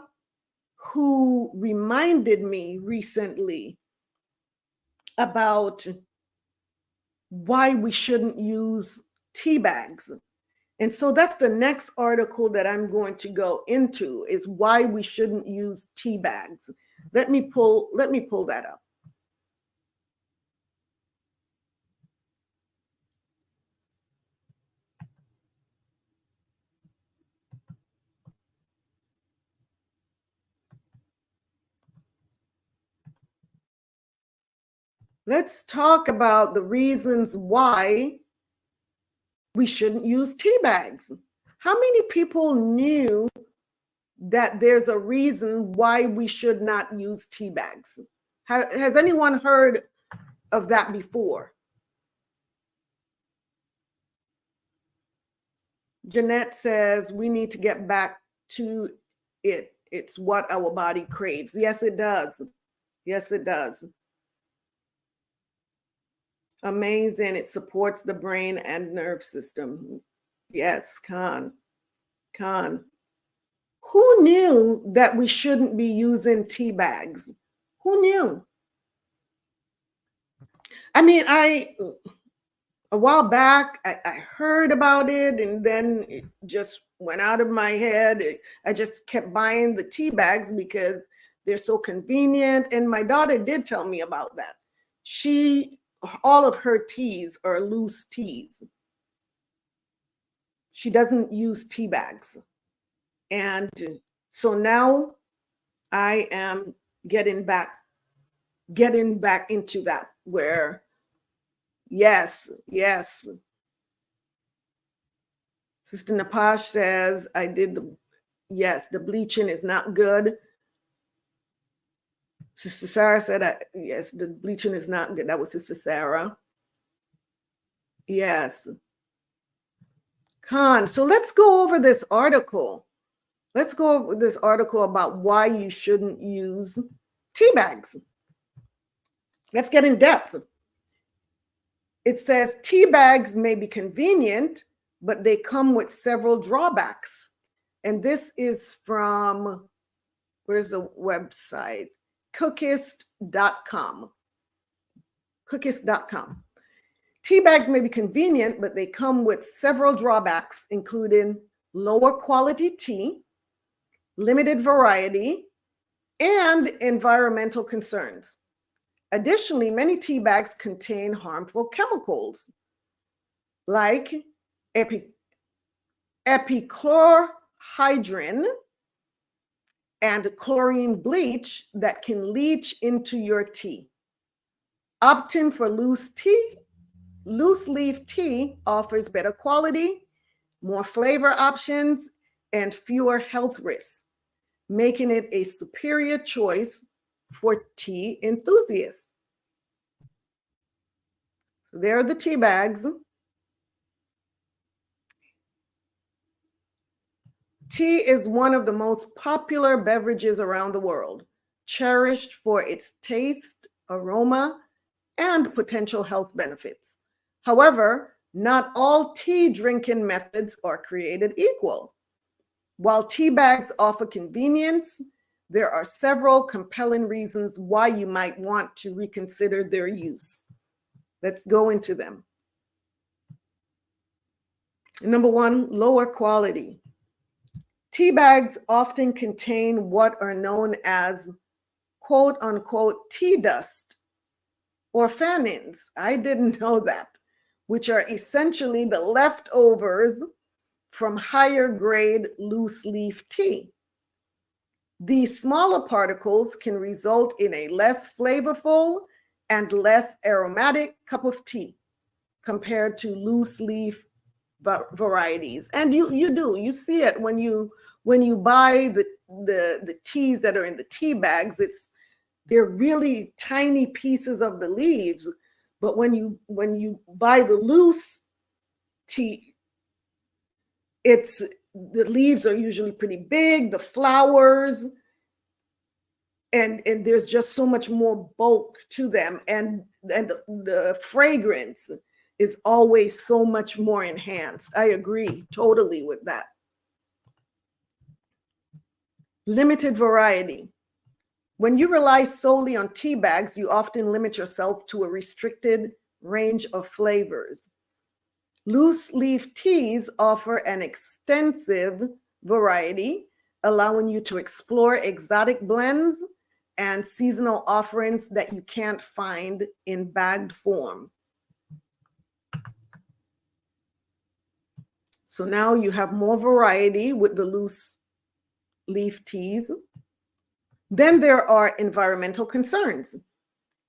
who reminded me recently about why we shouldn't use tea bags. And so that's the next article that I'm going to go into, is why we shouldn't use tea bags. Let me pull that up. Let's talk about the reasons why we shouldn't use tea bags. How many people knew that there's a reason why we should not use tea bags? Has anyone heard of that before. Jeanette says we need to get back to it. It's what our body craves. Yes, it does. Yes, it does. Amazing. It supports the brain and nerve system. Yes, Khan. Who knew that we shouldn't be using tea bags? Who knew? I mean, a while back, I heard about it and then it just went out of my head. I just kept buying the tea bags because they're so convenient. And my daughter did tell me about that. All of her teas are loose teas. She doesn't use tea bags. And so now I am getting back into that where, yes. Sister Napash says, yes, the bleaching is not good. Sister Sarah said, yes, the bleaching is not good. That was Sister Sarah. Yes. Khan, so let's go over this article. Let's go over this article about why you shouldn't use tea bags. Let's get in depth. It says tea bags may be convenient, but they come with several drawbacks. And this is from, where's the website? Cookist.com. Cookist.com. Tea bags may be convenient, but they come with several drawbacks, including lower quality tea, limited variety, and environmental concerns. Additionally, many tea bags contain harmful chemicals like epichlorohydrin and chlorine bleach that can leach into your tea. Opting for loose leaf tea offers better quality, more flavor options, and fewer health risks, making it a superior choice for tea enthusiasts. So there are the tea bags. Tea is one of the most popular beverages around the world, cherished for its taste, aroma, and potential health benefits. However, not all tea drinking methods are created equal. While tea bags offer convenience, there are several compelling reasons why you might want to reconsider their use. Let's go into them. Number one, lower quality. Tea bags often contain what are known as quote unquote tea dust or fan-ins. I didn't know that, which are essentially the leftovers from higher grade loose leaf tea. These smaller particles can result in a less flavorful and less aromatic cup of tea compared to loose leaf varieties. And you see it when you buy the teas that are in the tea bags. They're really tiny pieces of the leaves, but when you buy the loose tea, the leaves are usually pretty big, the flowers, and there's just so much more bulk to them, and the fragrance is always so much more enhanced. I agree totally with that. Limited variety. When you rely solely on tea bags, you often limit yourself to a restricted range of flavors. Loose leaf teas offer an extensive variety, allowing you to explore exotic blends and seasonal offerings that you can't find in bagged form. So now you have more variety with the loose leaf teas. Then there are environmental concerns.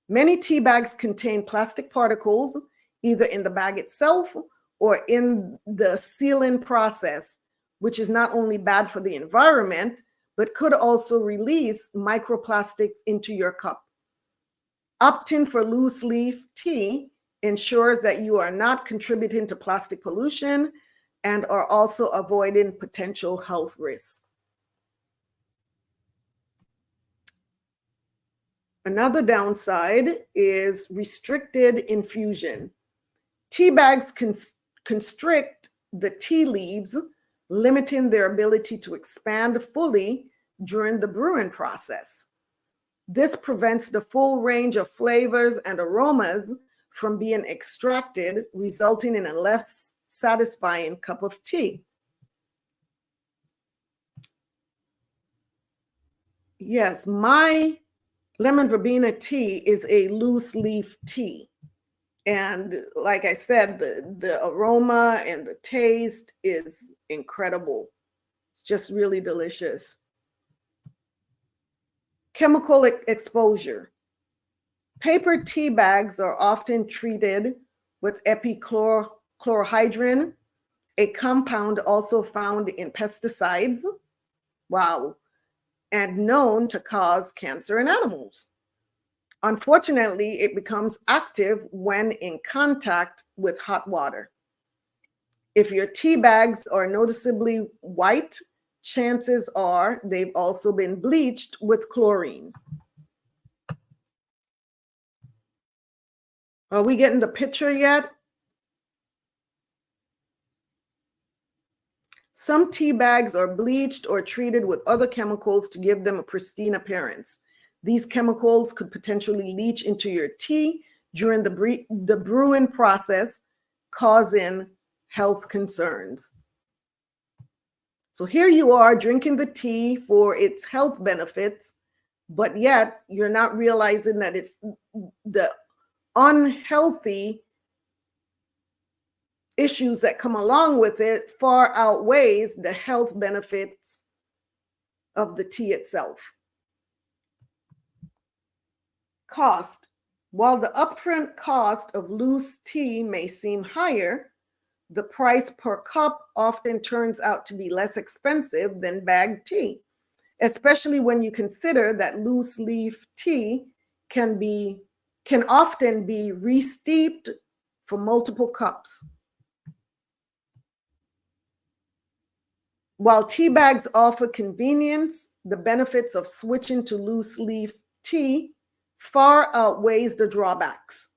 Many tea bags contain plastic particles, either in the bag itself or in the sealing process, which is not only bad for the environment, but could also release microplastics into your cup. Opting for loose leaf tea ensures that you are not contributing to plastic pollution and are also avoiding potential health risks. Another downside is restricted infusion. Tea bags constrict the tea leaves, limiting their ability to expand fully during the brewing process. This prevents the full range of flavors and aromas from being extracted, resulting in a less satisfying cup of tea. Yes, my lemon verbena tea is a loose leaf tea. And like I said, the aroma and the taste is incredible. It's just really delicious. Chemical exposure. Paper tea bags are often treated with epichlorohydrin, a compound also found in pesticides. Wow. And known to cause cancer in animals. Unfortunately, it becomes active when in contact with hot water. If your tea bags are noticeably white, chances are they've also been bleached with chlorine. Are we getting the picture yet? Some tea bags are bleached or treated with other chemicals to give them a pristine appearance. These chemicals could potentially leach into your tea during the brewing process, causing health concerns. So here you are drinking the tea for its health benefits, but yet you're not realizing that it's the unhealthy issues that come along with it far outweighs the health benefits of the tea itself. Cost. While the upfront cost of loose tea may seem higher, the price per cup often turns out to be less expensive than bagged tea, especially when you consider that loose leaf tea can often be re-steeped for multiple cups. While tea bags offer convenience, the benefits of switching to loose leaf tea far outweighs the drawbacks.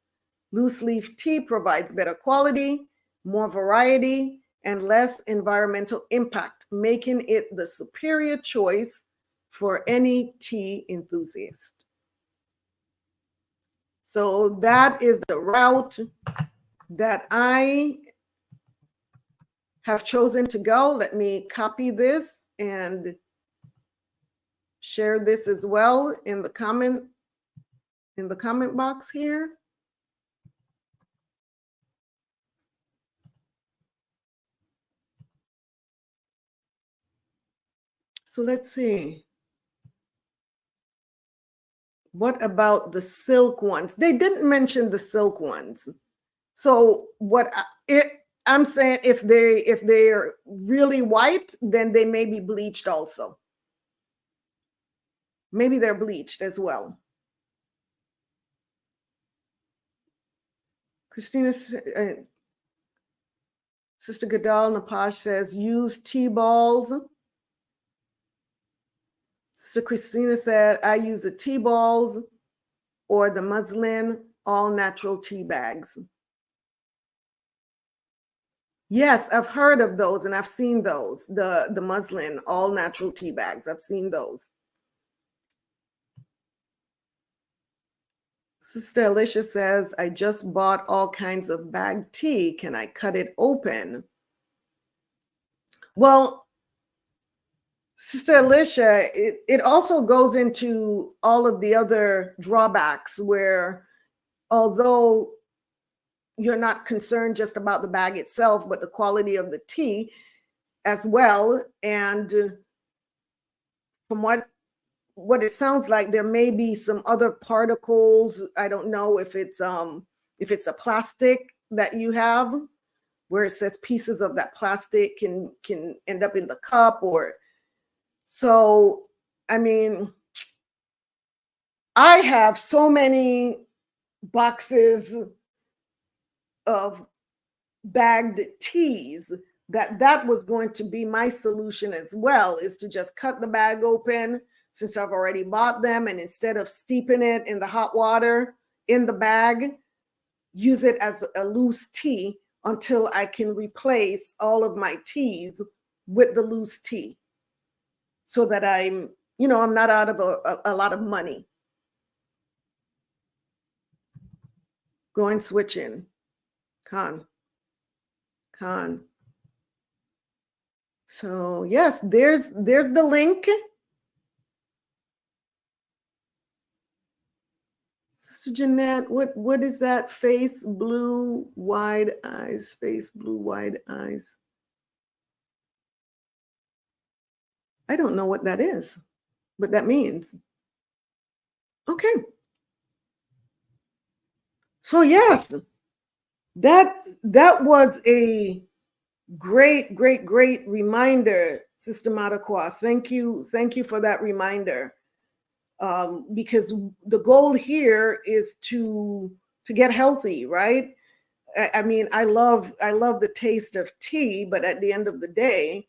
Loose leaf tea provides better quality, more variety, and less environmental impact, making it the superior choice for any tea enthusiast. So that is the route that I have chosen to go. Let me copy this and share this as well in the comment box here. So let's see. What about the silk ones? They didn't mention the silk ones. So I'm saying if they're really white, then they may be bleached also. Maybe they're bleached as well. Christina, Sister Gadal Napash says, use tea balls. Sister Christina said, I use the tea balls or the muslin all natural tea bags. Yes, I've heard of those and I've seen those, the muslin all natural tea bags. I've seen those. Sister Alicia says, I just bought all kinds of bagged tea. Can I cut it open? Well, Sister Alicia, it also goes into all of the other drawbacks where, although you're not concerned just about the bag itself, but the quality of the tea as well. And from what it sounds like, there may be some other particles. I don't know if it's a plastic that you have, where it says pieces of that plastic can end up in the cup, or so. I mean, I have so many boxes of bagged teas, that was going to be my solution as well, is to just cut the bag open since I've already bought them, and instead of steeping it in the hot water in the bag, use it as a loose tea until I can replace all of my teas with the loose tea, so that I'm not out of a lot of money. Going switching. Con. So yes, there's the link. Sister Jeanette, what is that? Face blue, wide eyes. Face blue, wide eyes. I don't know what that is, what that means. Okay. So yes, that was a great reminder, Sister Madakwa. Thank you for that reminder. Because the goal here is to get healthy, right? I mean, I love the taste of tea, but at the end of the day,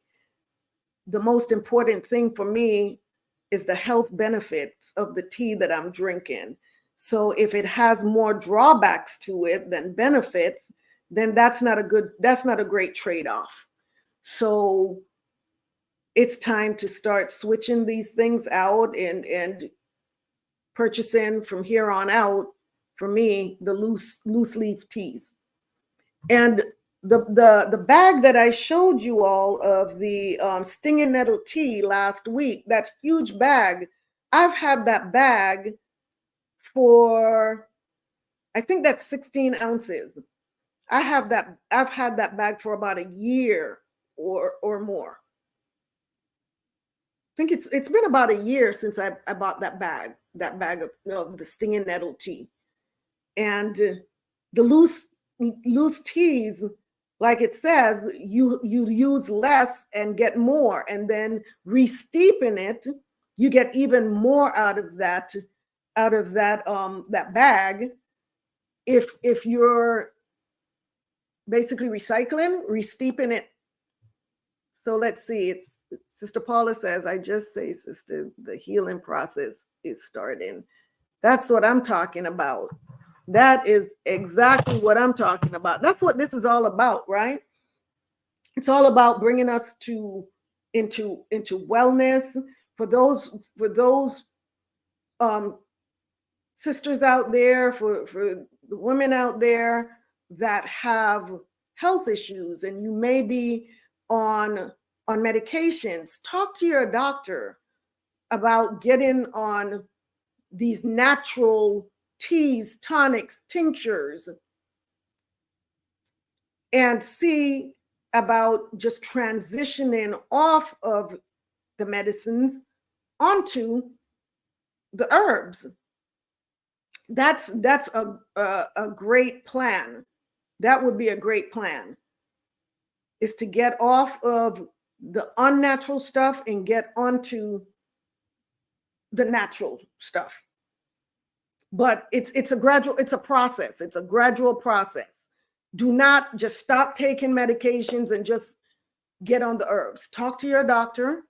the most important thing for me is the health benefits of the tea that I'm drinking. So if it has more drawbacks to it than benefits, then that's not a great trade-off. So it's time to start switching these things out and purchasing from here on out, for me, the loose leaf teas. And the bag that I showed you all of the stinging nettle tea last week, that huge bag, I've had that bag for, I think that's 16 ounces. I've had that bag for about a year or more. I think it's been about a year since I bought that bag of the stinging nettle tea. And the loose teas, like it says, you use less and get more, and then re-steeping it, you get even more out of that bag. If you're basically recycling, re-steeping it. So let's see, it's Sister Paula says, I just say, sister, the healing process is starting. That's what I'm talking about. That is exactly what I'm talking about. That's what this is all about, right? It's all about bringing us into wellness. For those sisters out there, for the women out there that have health issues, and you may be on medications, talk to your doctor about getting on these natural teas, tonics, tinctures, and see about just transitioning off of the medicines onto the herbs. That's a great plan. That would be a great plan, is to get off of the unnatural stuff and get onto the natural stuff. But it's a process. It's a gradual process. Do not just stop taking medications and just get on the herbs. Talk to your doctor.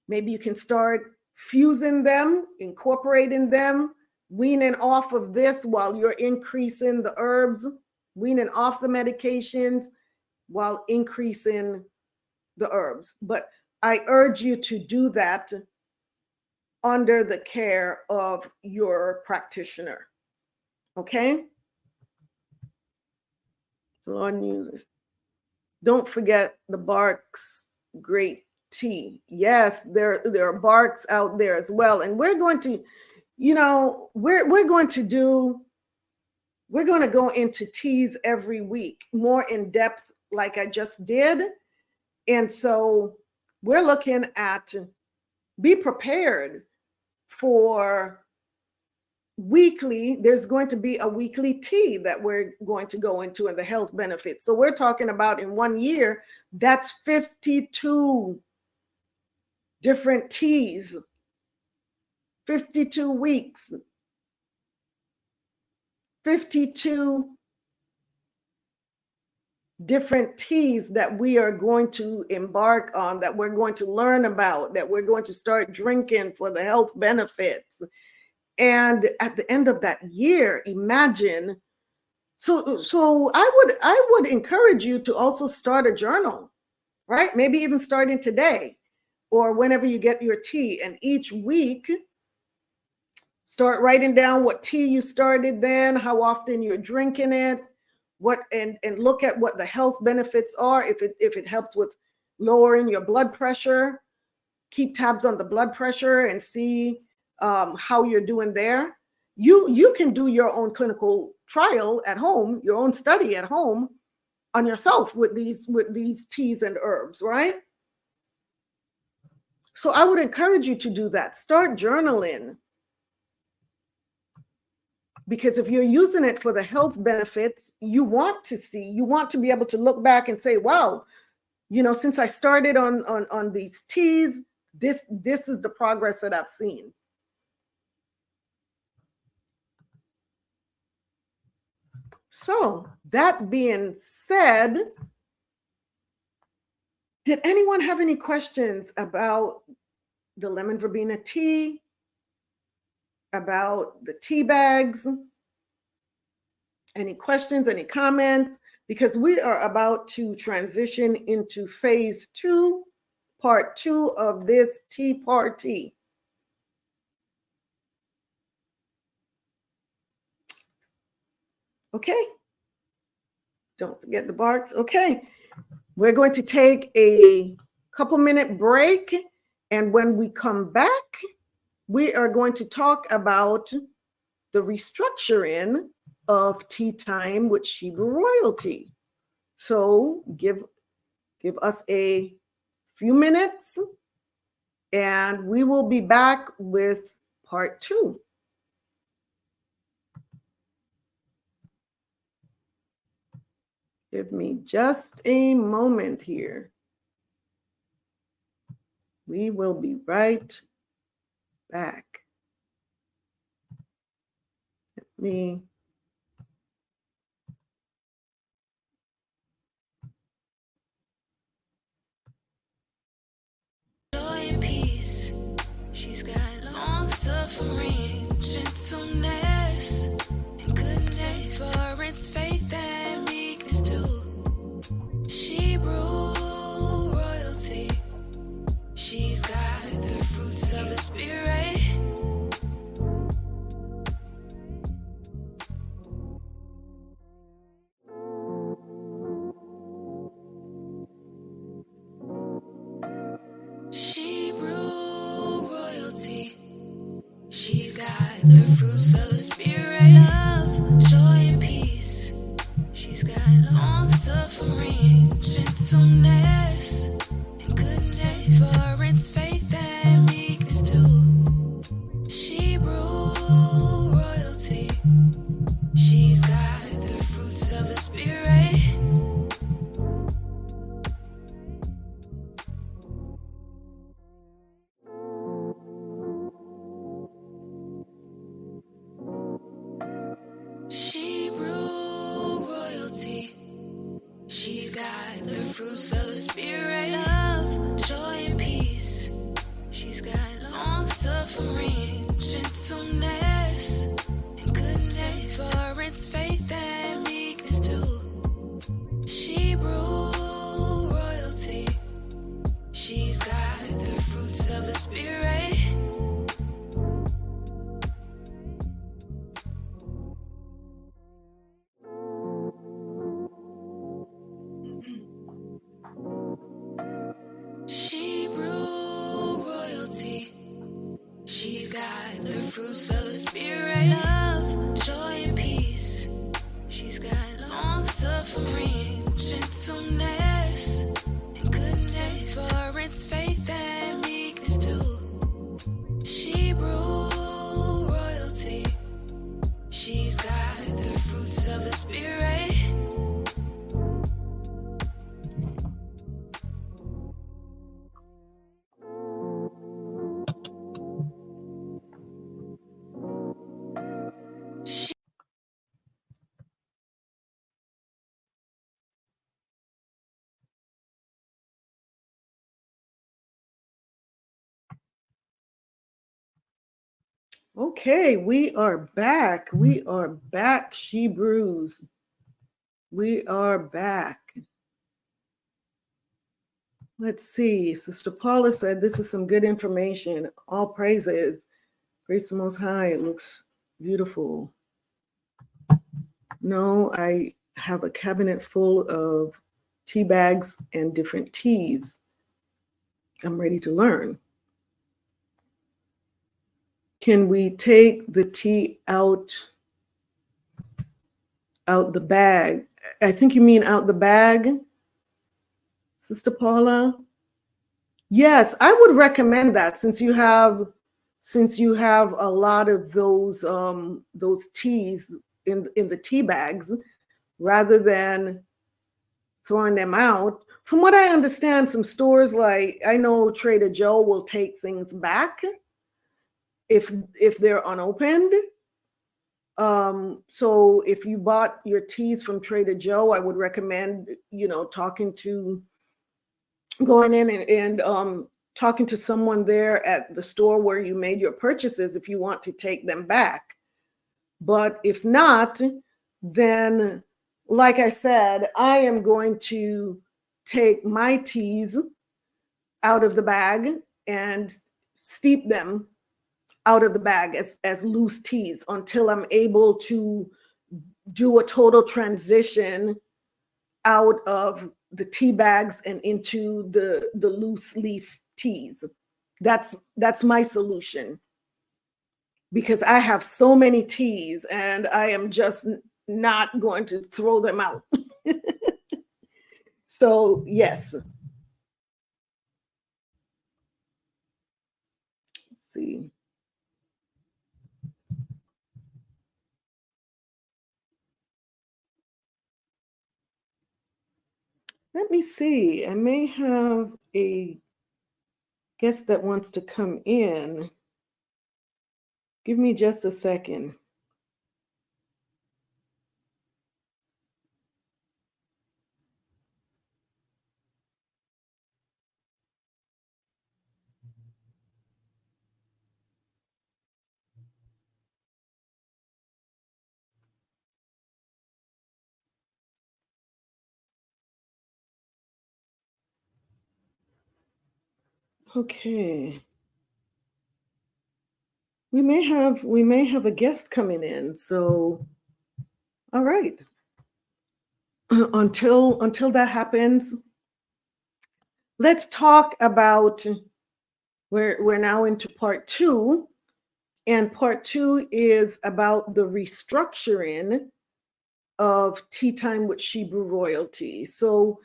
Maybe you can start fusing them, incorporating them, weaning off of this while you're increasing the herbs, weaning off the medications while increasing the herbs. But I urge you to do that under the care of your practitioner. Okay? Don't forget the Barak's great tea. Yes, there are Baraks out there as well. And we're going to, we're going to go into teas every week, more in depth, like I just did. And so we're looking at, be prepared for weekly. There's going to be a weekly tea that we're going to go into, and the health benefits. So we're talking about, in 1 year, that's 52 different teas, 52 weeks. 52 different teas that we are going to embark on, that we're going to learn about, that we're going to start drinking for the health benefits. And at the end of that year, imagine. So I would encourage you to also start a journal, right? Maybe even starting today or whenever you get your tea. And each week, start writing down what tea you started then, how often you're drinking it, and look at what the health benefits are. If it helps with lowering your blood pressure, keep tabs on the blood pressure and see how you're doing there. You can do your own clinical trial at home, your own study at home on yourself with these teas and herbs, right? So I would encourage you to do that. Start journaling. Because if you're using it for the health benefits, you want to be able to look back and say, wow, since I started on these teas, this is the progress that I've seen. So that being said, did anyone have any questions about the lemon verbena tea, about the tea bags? Any questions, any comments? Because we are about to transition into phase 2, part 2 of this tea party. Okay. Don't forget the barks. Okay. We're going to take a couple-minute break. And when we come back, we are going to talk about the restructuring of Tea Time with Shebrew Royalty. So give us a few minutes and we will be back with part 2. Give me just a moment here. We will be right back. Let me joy and peace. She's got long suffering, gentleness, and goodness. Endurance, faith, and meekness too. Shebrew royalty. She's got the fruits of the spirit. Shebrew royalty. She's got the fruits of the spirit. Love, joy, and peace. She's got long suffering, gentleness, and goodness. Endurance, faith, and meekness too. Shebrew royalty. She's got the fruits of the spirit. Shebrew royalty. She's got the fruits of the spirit. Love, joy, and peace. She's got long suffering, gentleness, and goodness. Endurance, faith, and meekness too. Shebrew royalty. She's got the fruits of the spirit. Shebrew royalty. She's got the fruits of the spirit. Love, joy, and peace. She's got long suffering, gentleness, and goodness. Endurance, faith, and meekness too. Shebrew royalty. She's got the fruits of the spirit. Okay, we are back. We are back, Shebrews. We are back. Let's see. Sister Paula said this is some good information. All praises. Praise the Most High. It looks beautiful. No, I have a cabinet full of tea bags and different teas. I'm ready to learn. Can we take the tea out the bag? I think you mean out the bag, Sister Paula. Yes, I would recommend that since you have a lot of those teas in the tea bags, rather than throwing them out. From what I understand, some stores, like I know Trader Joe, will take things back if they're unopened. So if you bought your teas from Trader Joe, I would recommend, going in and talking to someone there at the store where you made your purchases if you want to take them back. But if not, then like I said, I am going to take my teas out of the bag and steep them out of the bag as loose teas until I'm able to do a total transition out of the tea bags and into the loose leaf teas. That's my solution, because I have so many teas and I am just not going to throw them out. So yes. Let's see. Let me see. I may have a guest that wants to come in. Give me just a second. Okay. We may have a guest coming in. So all right. Until that happens, let's talk about, we're now into part 2, and part 2 is about the restructuring of Tea Time with Shebrew Royalty. So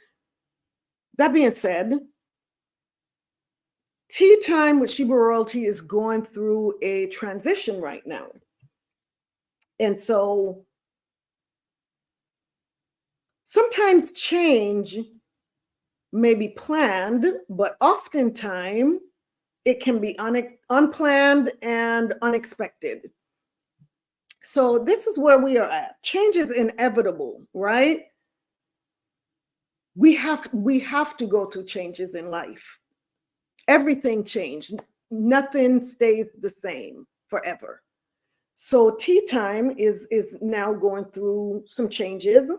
that being said, Tea Time with Shebrew Royalty is going through a transition right now. And so sometimes change may be planned, but oftentimes it can be unplanned and unexpected. So this is where we are at. Change is inevitable, right? We have to go through changes in life. Everything changed. Nothing stays the same forever. So Tea Time is now going through some changes.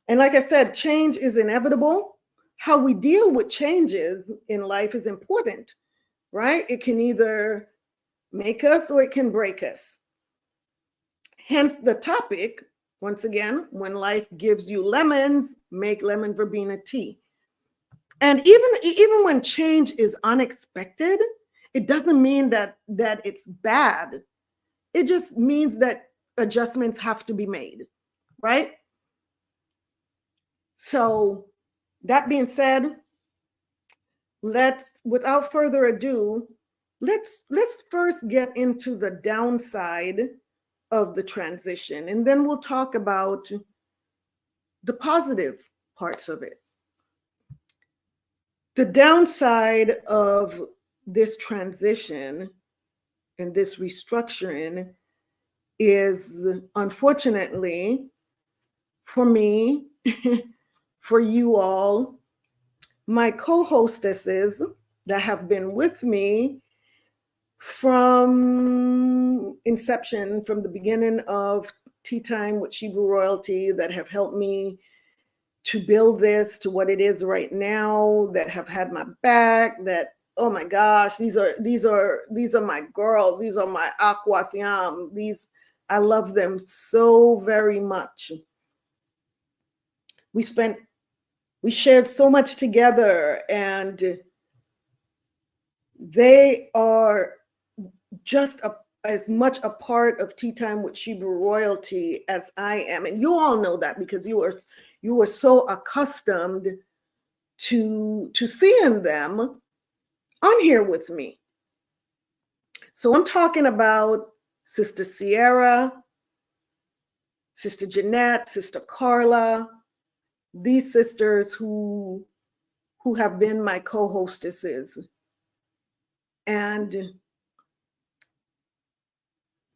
And like I said, change is inevitable. How we deal with changes in life is important, right? It can either make us or it can break us. Hence the topic, once again, when life gives you lemons, make lemon verbena tea. And even when change is unexpected, it doesn't mean that it's bad. It just means that adjustments have to be made, right? So that being said, without further ado, let's first get into the downside of the transition, and then we'll talk about the positive parts of it. The downside of this transition and this restructuring is, unfortunately, for me, for you all, my co-hostesses that have been with me from inception, from the beginning of Tea Time with Shebrew Royalty, that have helped me to build this to what it is right now, that have had my back, that, oh my gosh, these are my girls, these are my aquathiam, I love them so very much. We shared so much together, and they are just as much a part of Tea Time with Shebrew Royalty as I am. And you all know that because you were so accustomed to seeing them on here with me. So I'm talking about Sister Sierra, Sister Jeanette, Sister Carla, these sisters who have been my co-hostesses. And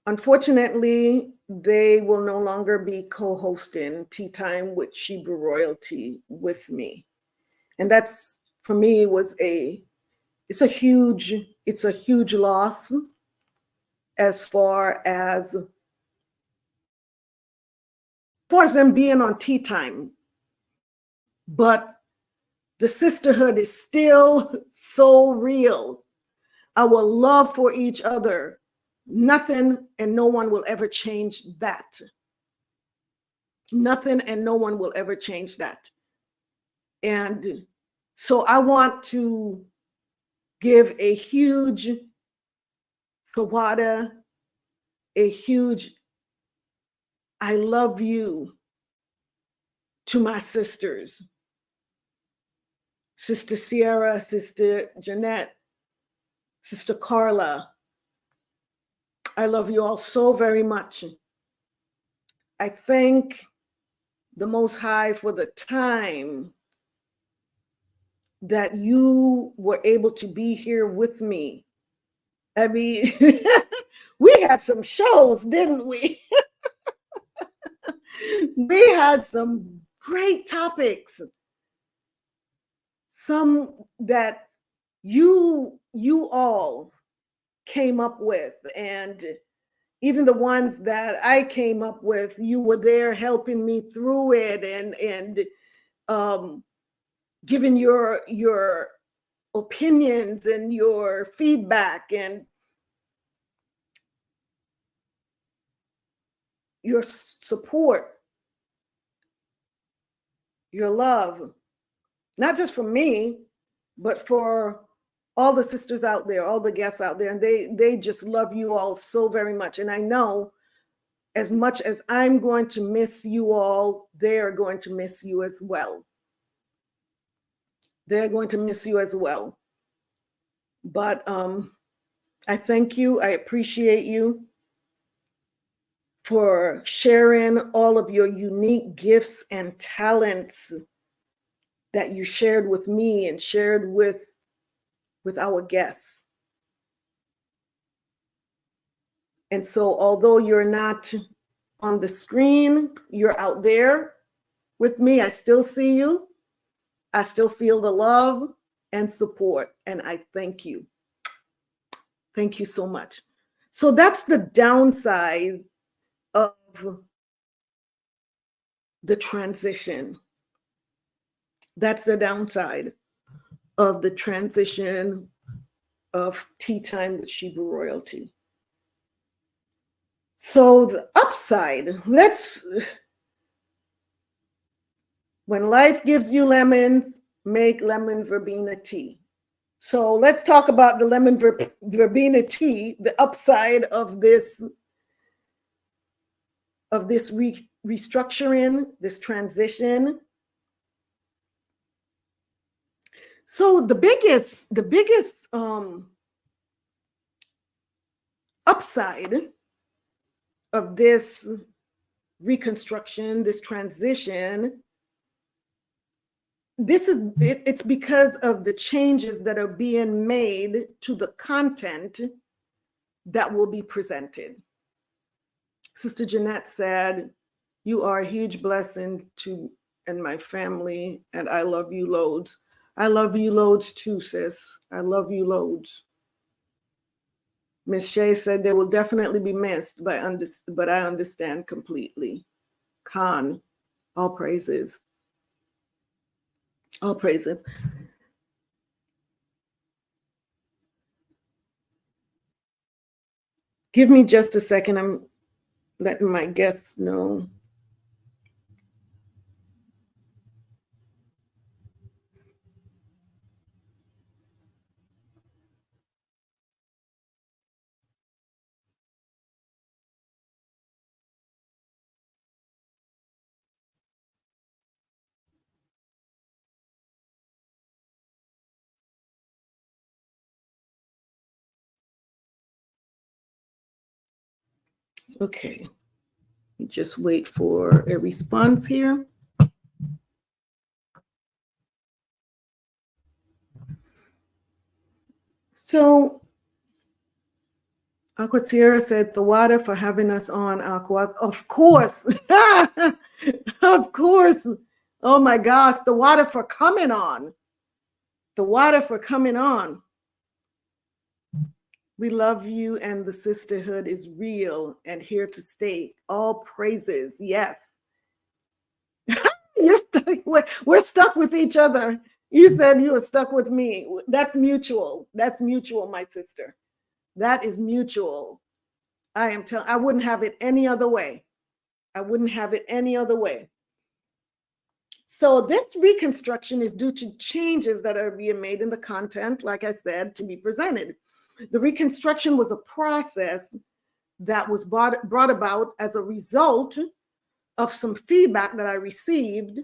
unfortunately, they will no longer be co-hosting Tea Time with Shebrew Royalty with me. And that's, for me, it's a huge loss as far as them being on Tea Time. But the sisterhood is still so real. Our love for each other, nothing and no one will ever change that. Nothing and no one will ever change that. And so I want to give a huge Thawada, a huge I love you to my sisters. Sister Sierra, Sister Jeanette, Sister Carla. I love you all so very much. I thank the Most High for the time that you were able to be here with me. I mean, we had some shows, didn't we? We had some great topics. Some that you all came up with, and even the ones that I came up with, you were there helping me through it and giving your opinions and your feedback and your support, your love, not just for me, but for all the sisters out there, all the guests out there. And they just love you all so very much. And I know as much as I'm going to miss you all, they're going to miss you as well. They're going to miss you as well. But I thank you. I appreciate you for sharing all of your unique gifts and talents that you shared with me and shared with our guests. And so although you're not on the screen, you're out there with me, I still see you. I still feel the love and support, and I thank you. Thank you so much. So that's the downside of the transition. That's the downside of the transition of Tea Time with Shebrew Royalty. So the upside, when life gives you lemons, make lemon verbena tea. So let's talk about the lemon verbena tea, the upside of this restructuring, this transition. So the biggest upside of this reconstruction, this transition, it's because of the changes that are being made to the content that will be presented. Sister Jeanette said, "You are a huge blessing to and my family, and I love you loads." I love you loads too, sis. I love you loads. Miss Shea said they will definitely be missed, but I understand completely. Khan, all praises. All praises. Give me just a second. I'm letting my guests know. Okay. Just wait for a response here. So Aqua Sierra said, the water for having us on, Aqua. Of course. Of course. Oh my gosh, the water for coming on. The water for coming on. We love you, and the sisterhood is real and here to stay. All praises. Yes. You're stuck. We're stuck with each other. You said you were stuck with me. That's mutual. That's mutual, my sister. That is mutual. I wouldn't have it any other way. I wouldn't have it any other way. So this reconstruction is due to changes that are being made in the content, like I said, to be presented. The reconstruction was a process that was brought about as a result of some feedback that I received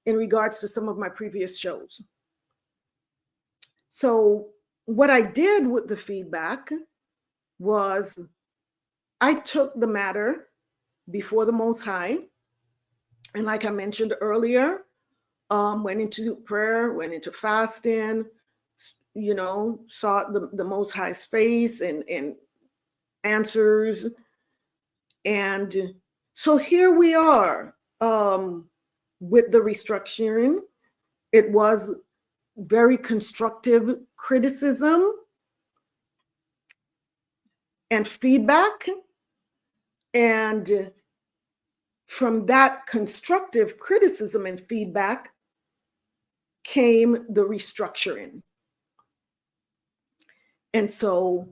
in regards to some of my previous shows. So what I did with the feedback was I took the matter before the Most High, and like I mentioned earlier, went into prayer, went into fasting, sought the Most High's face and answers. And so here we are with the restructuring. It was very constructive criticism and feedback. And from that constructive criticism and feedback came the restructuring. And so,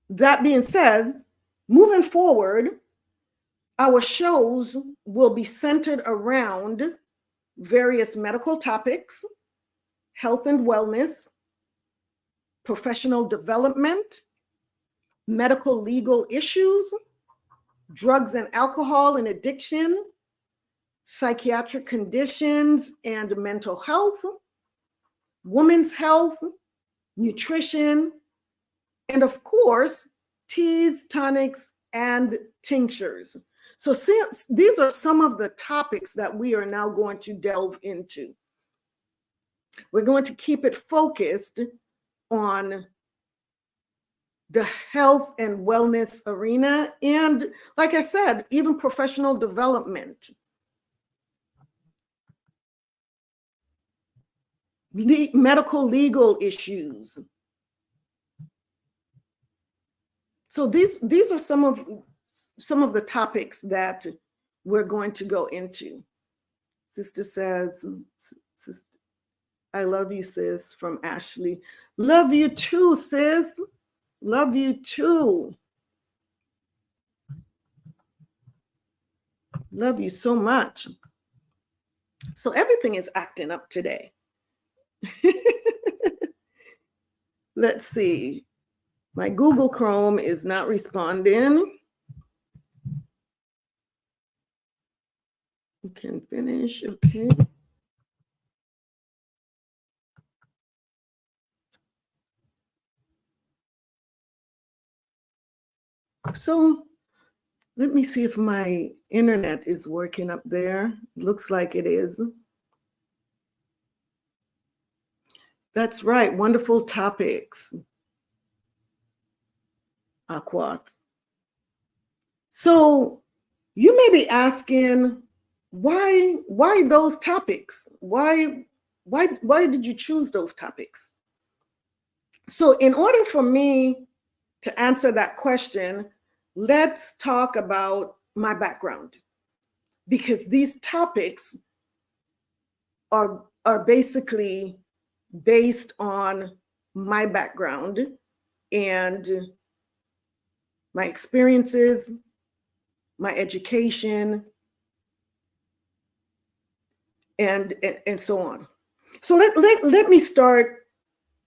that being said, moving forward, our shows will be centered around various medical topics, health and wellness, professional development, medical legal issues, drugs and alcohol and addiction, psychiatric conditions and mental health, women's health, nutrition, and of course, teas, tonics, and tinctures. So these are some of the topics that we are now going to delve into. We're going to keep it focused on the health and wellness arena, and like I said, even professional development. Medical legal issues. So these are some of the topics that we're going to go into. Sister says, I love you, sis, from Ashley. Love you too, sis. Love you too. Love you so much. So everything is acting up today. Let's see. My Google Chrome is not responding. You can finish, okay. So let me see if my internet is working up there. Looks like it is. That's right, wonderful topics. Aqua. So you may be asking, why those topics? Why did you choose those topics? So in order for me to answer that question, let's talk about my background, because these topics are basically based on my background and my experiences, my education, and so on. So let me start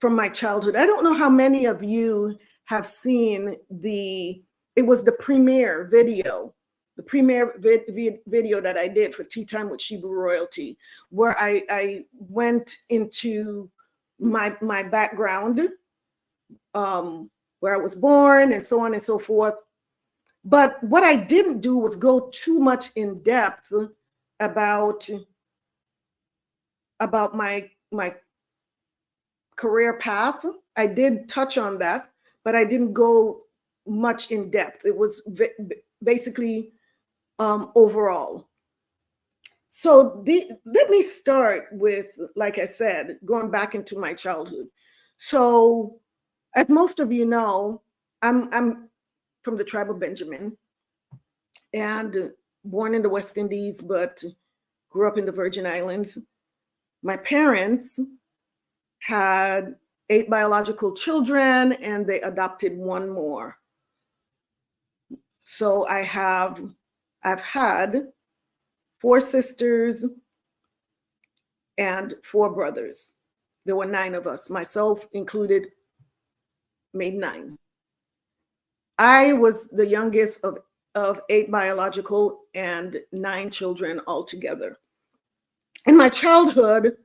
from my childhood. I don't know how many of you have seen it was the premiere video, video that I did for Tea Time with Shebrew Royalty, where I went into my background, where I was born and so on and so forth. But what I didn't do was go too much in depth about my career path. I did touch on that, but I didn't go much in depth. It was basically overall. So let me start with, like I said, going back into my childhood. So as most of you know, I'm from the tribe of Benjamin and born in the West Indies, but grew up in the Virgin Islands. My parents had 8 biological children and they adopted 1 more. So I've had 4 sisters and 4 brothers. There were 9 of us, myself included, made 9. I was the youngest of 8 biological and 9 children altogether. In my childhood,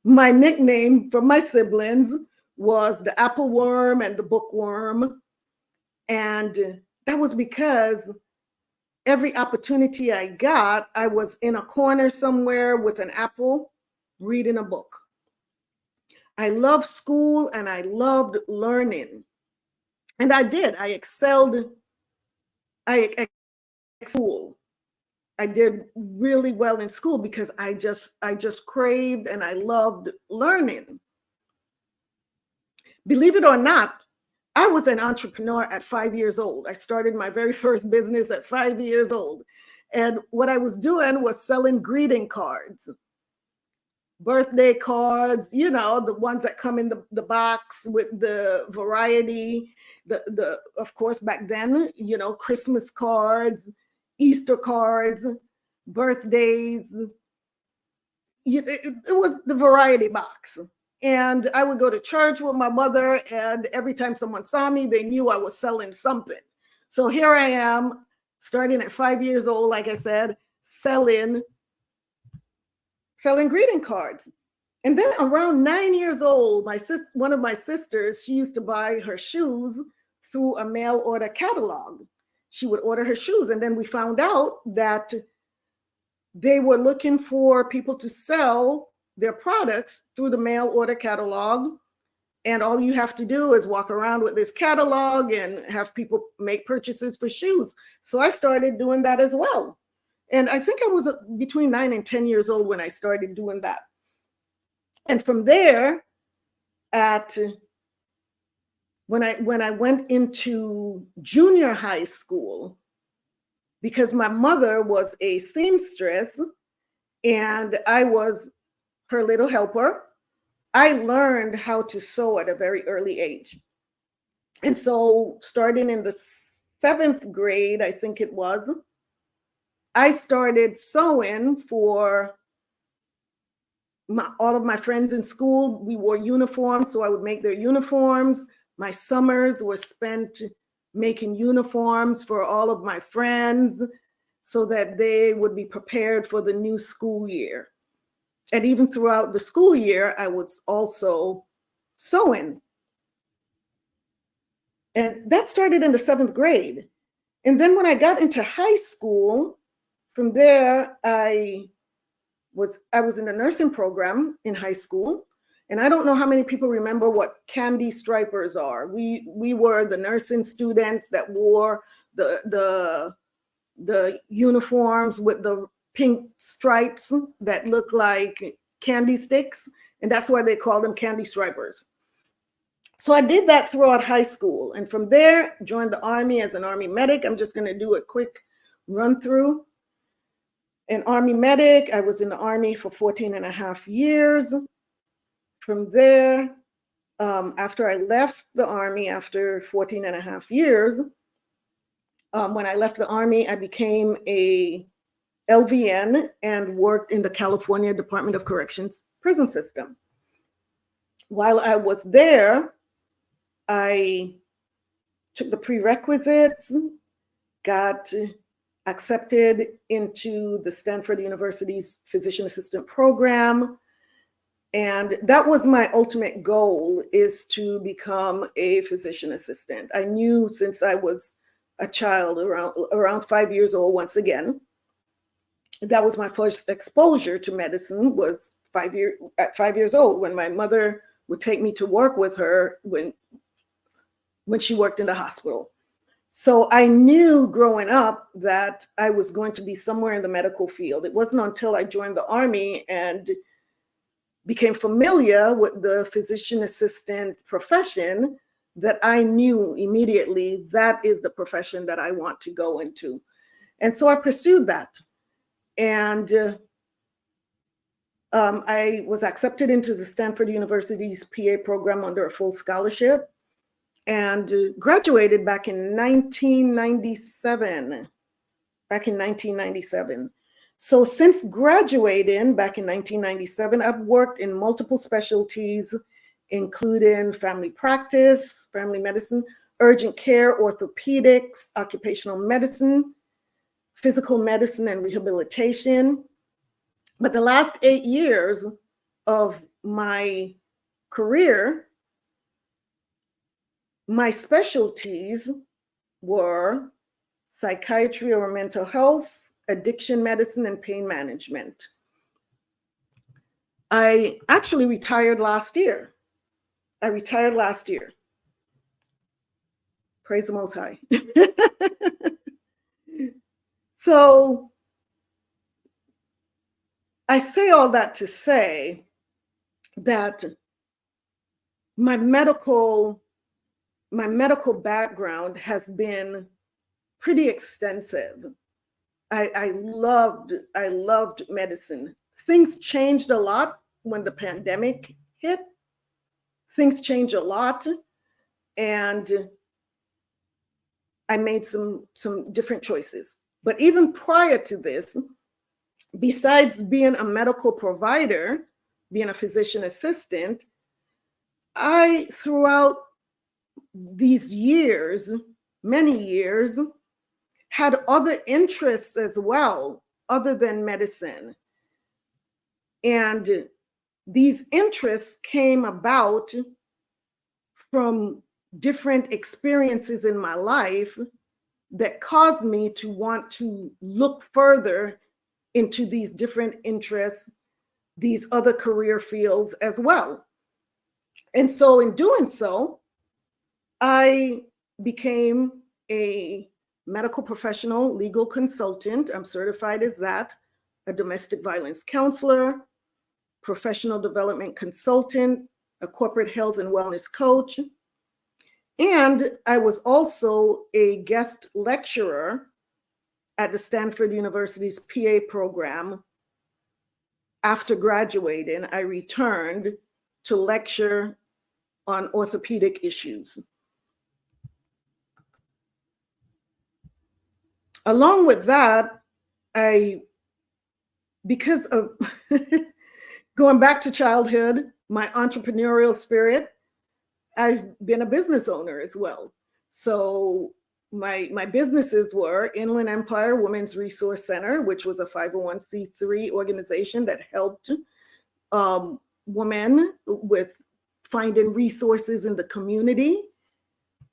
my nickname from my siblings was the apple worm and the bookworm. And that was because every opportunity I got, I was in a corner somewhere with an apple reading a book. I loved school and I loved learning. And I did. I excelled. School. I did really well in school because I just craved and I loved learning. Believe it or not, I was an entrepreneur at 5 years old. I started my very first business at 5 years old. And what I was doing was selling greeting cards, birthday cards, you know, the ones that come in the box with the variety, of course, back then, you know, Christmas cards, Easter cards, birthdays. It was the variety box. And I would go to church with my mother, and every time someone saw me, they knew I was selling something. So here I am, starting at 5 years old, like I said, selling greeting cards. And then around 9 years old, one of my sisters, she used to buy her shoes through a mail order catalog. She would order her shoes, and then we found out that they were looking for people to sell their products through the mail order catalog. And all you have to do is walk around with this catalog and have people make purchases for shoes. So I started doing that as well. And I think I was between 9 and 10 years old when I started doing that. And from there, when I went into junior high school, because my mother was a seamstress and I was her little helper, I learned how to sew at a very early age. And so starting in the 7th grade, I think it was, I started sewing for all of my friends in school. We wore uniforms, so I would make their uniforms. My summers were spent making uniforms for all of my friends so that they would be prepared for the new school year. And even throughout the school year, I was also sewing. And that started in the 7th grade. And then when I got into high school, from there, I was in a nursing program in high school. And I don't know how many people remember what candy stripers are. We were the nursing students that wore the uniforms with the pink stripes that look like candy sticks. And that's why they call them candy stripers. So I did that throughout high school. And from there, joined the Army as an Army medic. I'm just going to do a quick run through. An Army medic, I was in the Army for 14 and a half years. From there, after I left the Army after 14 and a half years, when I left the Army, I became a LVN and worked in the California Department of Corrections prison system. While I was there, I took the prerequisites, got accepted into the Stanford University's physician assistant program. And that was my ultimate goal, is to become a physician assistant. I knew since I was a child, around 5 years old, once again, that was my first exposure to medicine, was at 5 years old, when my mother would take me to work with her when she worked in the hospital. So I knew growing up that I was going to be somewhere in the medical field. It wasn't until I joined the Army and became familiar with the physician assistant profession that I knew immediately that is the profession that I want to go into. And so I pursued that. And I was accepted into the Stanford University's PA program under a full scholarship, and graduated back in 1997. So since graduating back in 1997, I've worked in multiple specialties, including family practice, family medicine, urgent care, orthopedics, occupational medicine, physical medicine, and rehabilitation. But the last 8 years of my career, my specialties were psychiatry or mental health, addiction medicine, and pain management. I actually retired last year. Praise the Most High. So I say all that to say that my medical background has been pretty extensive. I loved medicine. Things changed a lot when the pandemic hit. Things changed a lot, and I made some different choices. But even prior to this, besides being a medical provider, being a physician assistant, I, throughout these years, many years, had other interests as well, other than medicine. And these interests came about from different experiences in my life that caused me to want to look further into these different interests, these other career fields as well. And so in doing so, I became a medical professional, legal consultant. I'm certified as that, a domestic violence counselor, professional development consultant, a corporate health and wellness coach. And I was also a guest lecturer at the Stanford University's PA program. After graduating, I returned to lecture on orthopedic issues. Along with that, because of going back to childhood, my entrepreneurial spirit, I've been a business owner as well. So my businesses were Inland Empire Women's Resource Center, which was a 501c3 organization that helped women with finding resources in the community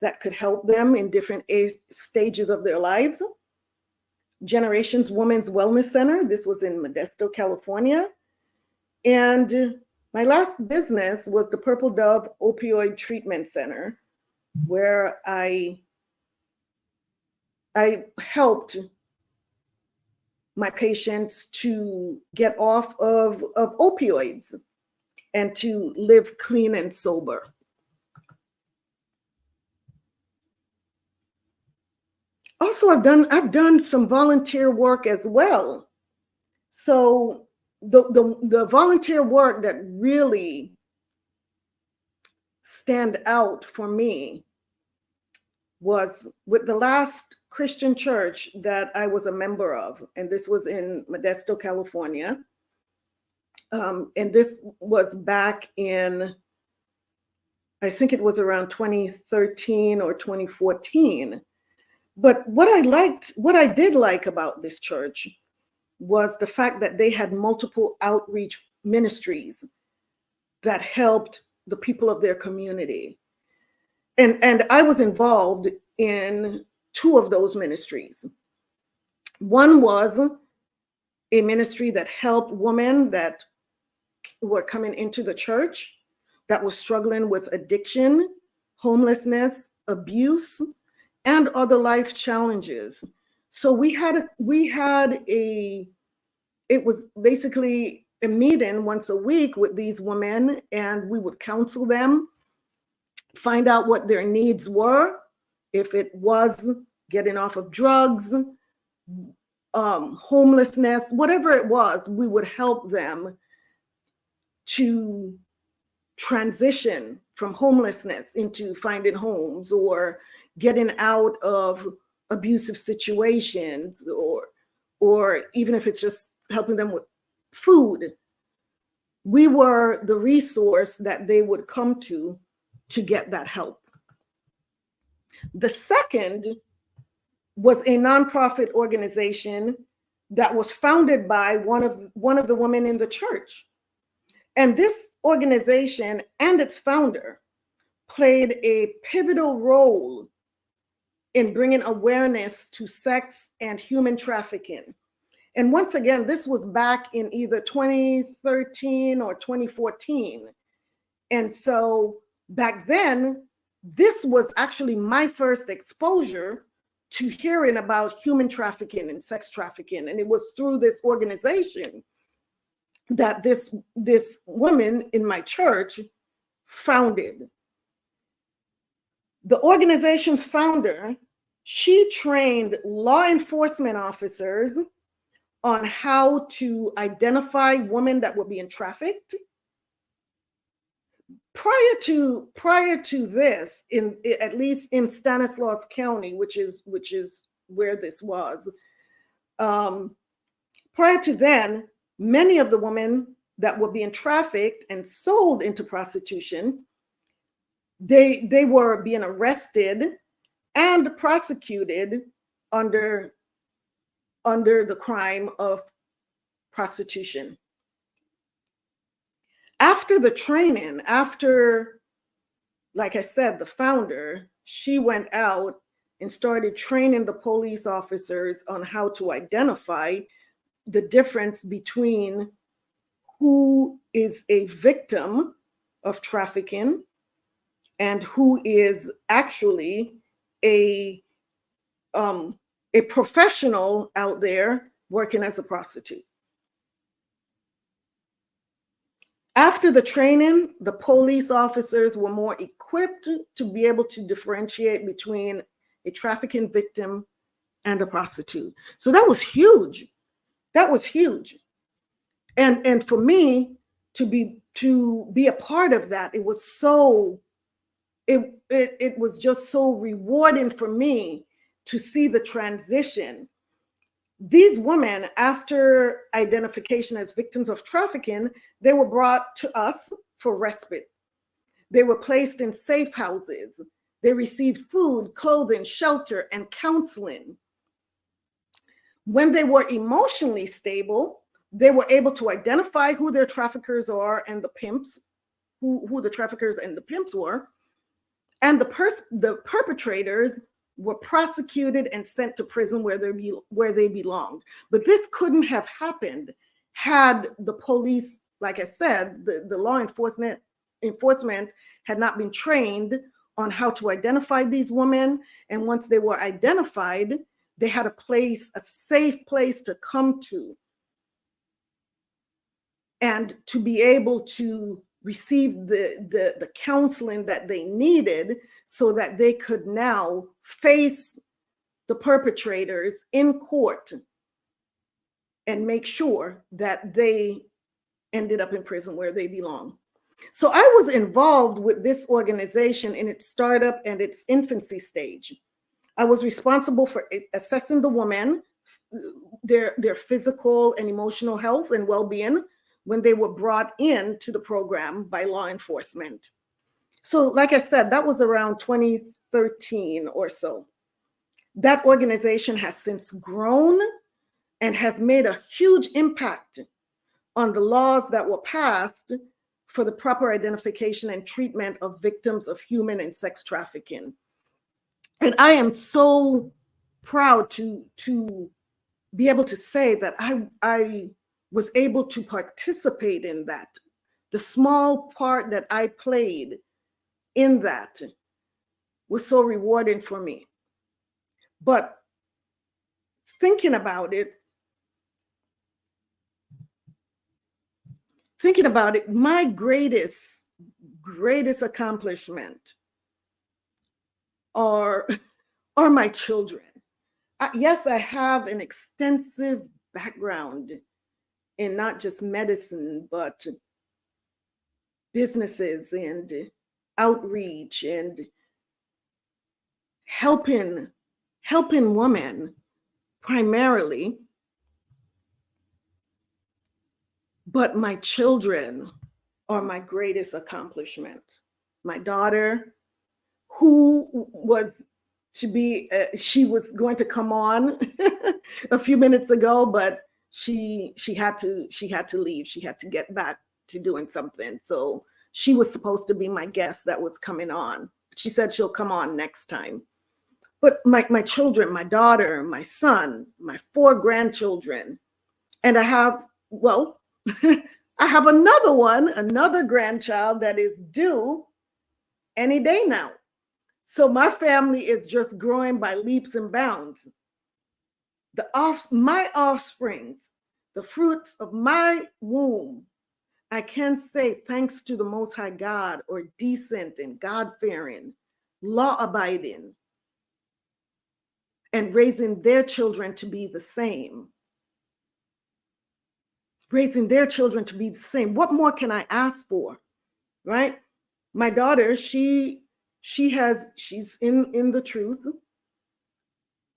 that could help them in different stages of their lives. Generations Women's Wellness Center, this was in Modesto, California. And my last business was the Purple Dove Opioid Treatment Center, where I helped my patients to get off of opioids and to live clean and sober. Also, I've done some volunteer work as well. So the volunteer work that really stand out for me was with the last Christian church that I was a member of, and this was in Modesto, California. And this was back in, I think it was around 2013 or 2014. But what I did like about this church was the fact that they had multiple outreach ministries that helped the people of their community. And I was involved in two of those ministries. One was a ministry that helped women that were coming into the church that was struggling with addiction, homelessness, abuse, and other life challenges. So it was basically a meeting once a week with these women, and we would counsel them, find out what their needs were. If it was getting off of drugs, homelessness, whatever it was, we would help them to transition from homelessness into finding homes or getting out of abusive situations, or even if it's just helping them with food. We were the resource that they would come to get that help. The second was a nonprofit organization that was founded by one of the women in the church. And this organization and its founder played a pivotal role in bringing awareness to sex and human trafficking. And once again, this was back in either 2013 or 2014. And so back then, this was actually my first exposure to hearing about human trafficking and sex trafficking. And it was through this organization that this woman in my church founded. The organization's founder, she trained law enforcement officers on how to identify women that were being trafficked. Prior to this, at least in Stanislaus County, which is where this was, prior to then, many of the women that were being trafficked and sold into prostitution, they were being arrested and prosecuted under the crime of prostitution. After the training, like I said, the founder, she went out and started training the police officers on how to identify the difference between who is a victim of trafficking and who is actually a professional out there working as a prostitute. After the training, the police officers were more equipped to be able to differentiate between a trafficking victim and a prostitute. So that was huge. That was huge. And for me to be a part of that, it was just so rewarding for me to see the transition. These women, after identification as victims of trafficking, they were brought to us for respite. They were placed in safe houses. They received food, clothing, shelter, and counseling. When they were emotionally stable, they were able to identify who their traffickers are and the pimps, who the traffickers and the pimps were. And the perpetrators were prosecuted and sent to prison where they belonged. But this couldn't have happened had the police, like I said, the law enforcement had not been trained on how to identify these women. And once they were identified, they had a safe place to come to and to be able to receive the counseling that they needed so that they could now face the perpetrators in court and make sure that they ended up in prison where they belong. So I was involved with this organization in its startup and its infancy stage. I was responsible for assessing the women, their physical and emotional health and well-being when they were brought into the program by law enforcement. So like I said, that was around 2013 or so. That organization has since grown and has made a huge impact on the laws that were passed for the proper identification and treatment of victims of human and sex trafficking. And I am so proud to be able to say that I was able to participate in that. The small part that I played in that was so rewarding for me. But thinking about it, my greatest accomplishment are my children. Yes, I have an extensive background in not just medicine, but businesses and outreach and helping women primarily. But my children are my greatest accomplishment. My daughter, who was to be, she was going to come on a few minutes ago, but she had to leave. She had to get back to doing something. So she was supposed to be my guest that was coming on. She said she'll come on next time. But my children, my daughter, my son, my 4 grandchildren, and I have, well, I have another grandchild that is due any day now. So my family is just growing by leaps and bounds. My offsprings, the fruits of my womb, I can say thanks to the Most High God, or decent and God-fearing, law-abiding, and raising their children to be the same. Raising their children to be the same. What more can I ask for, right? My daughter, she's in the truth,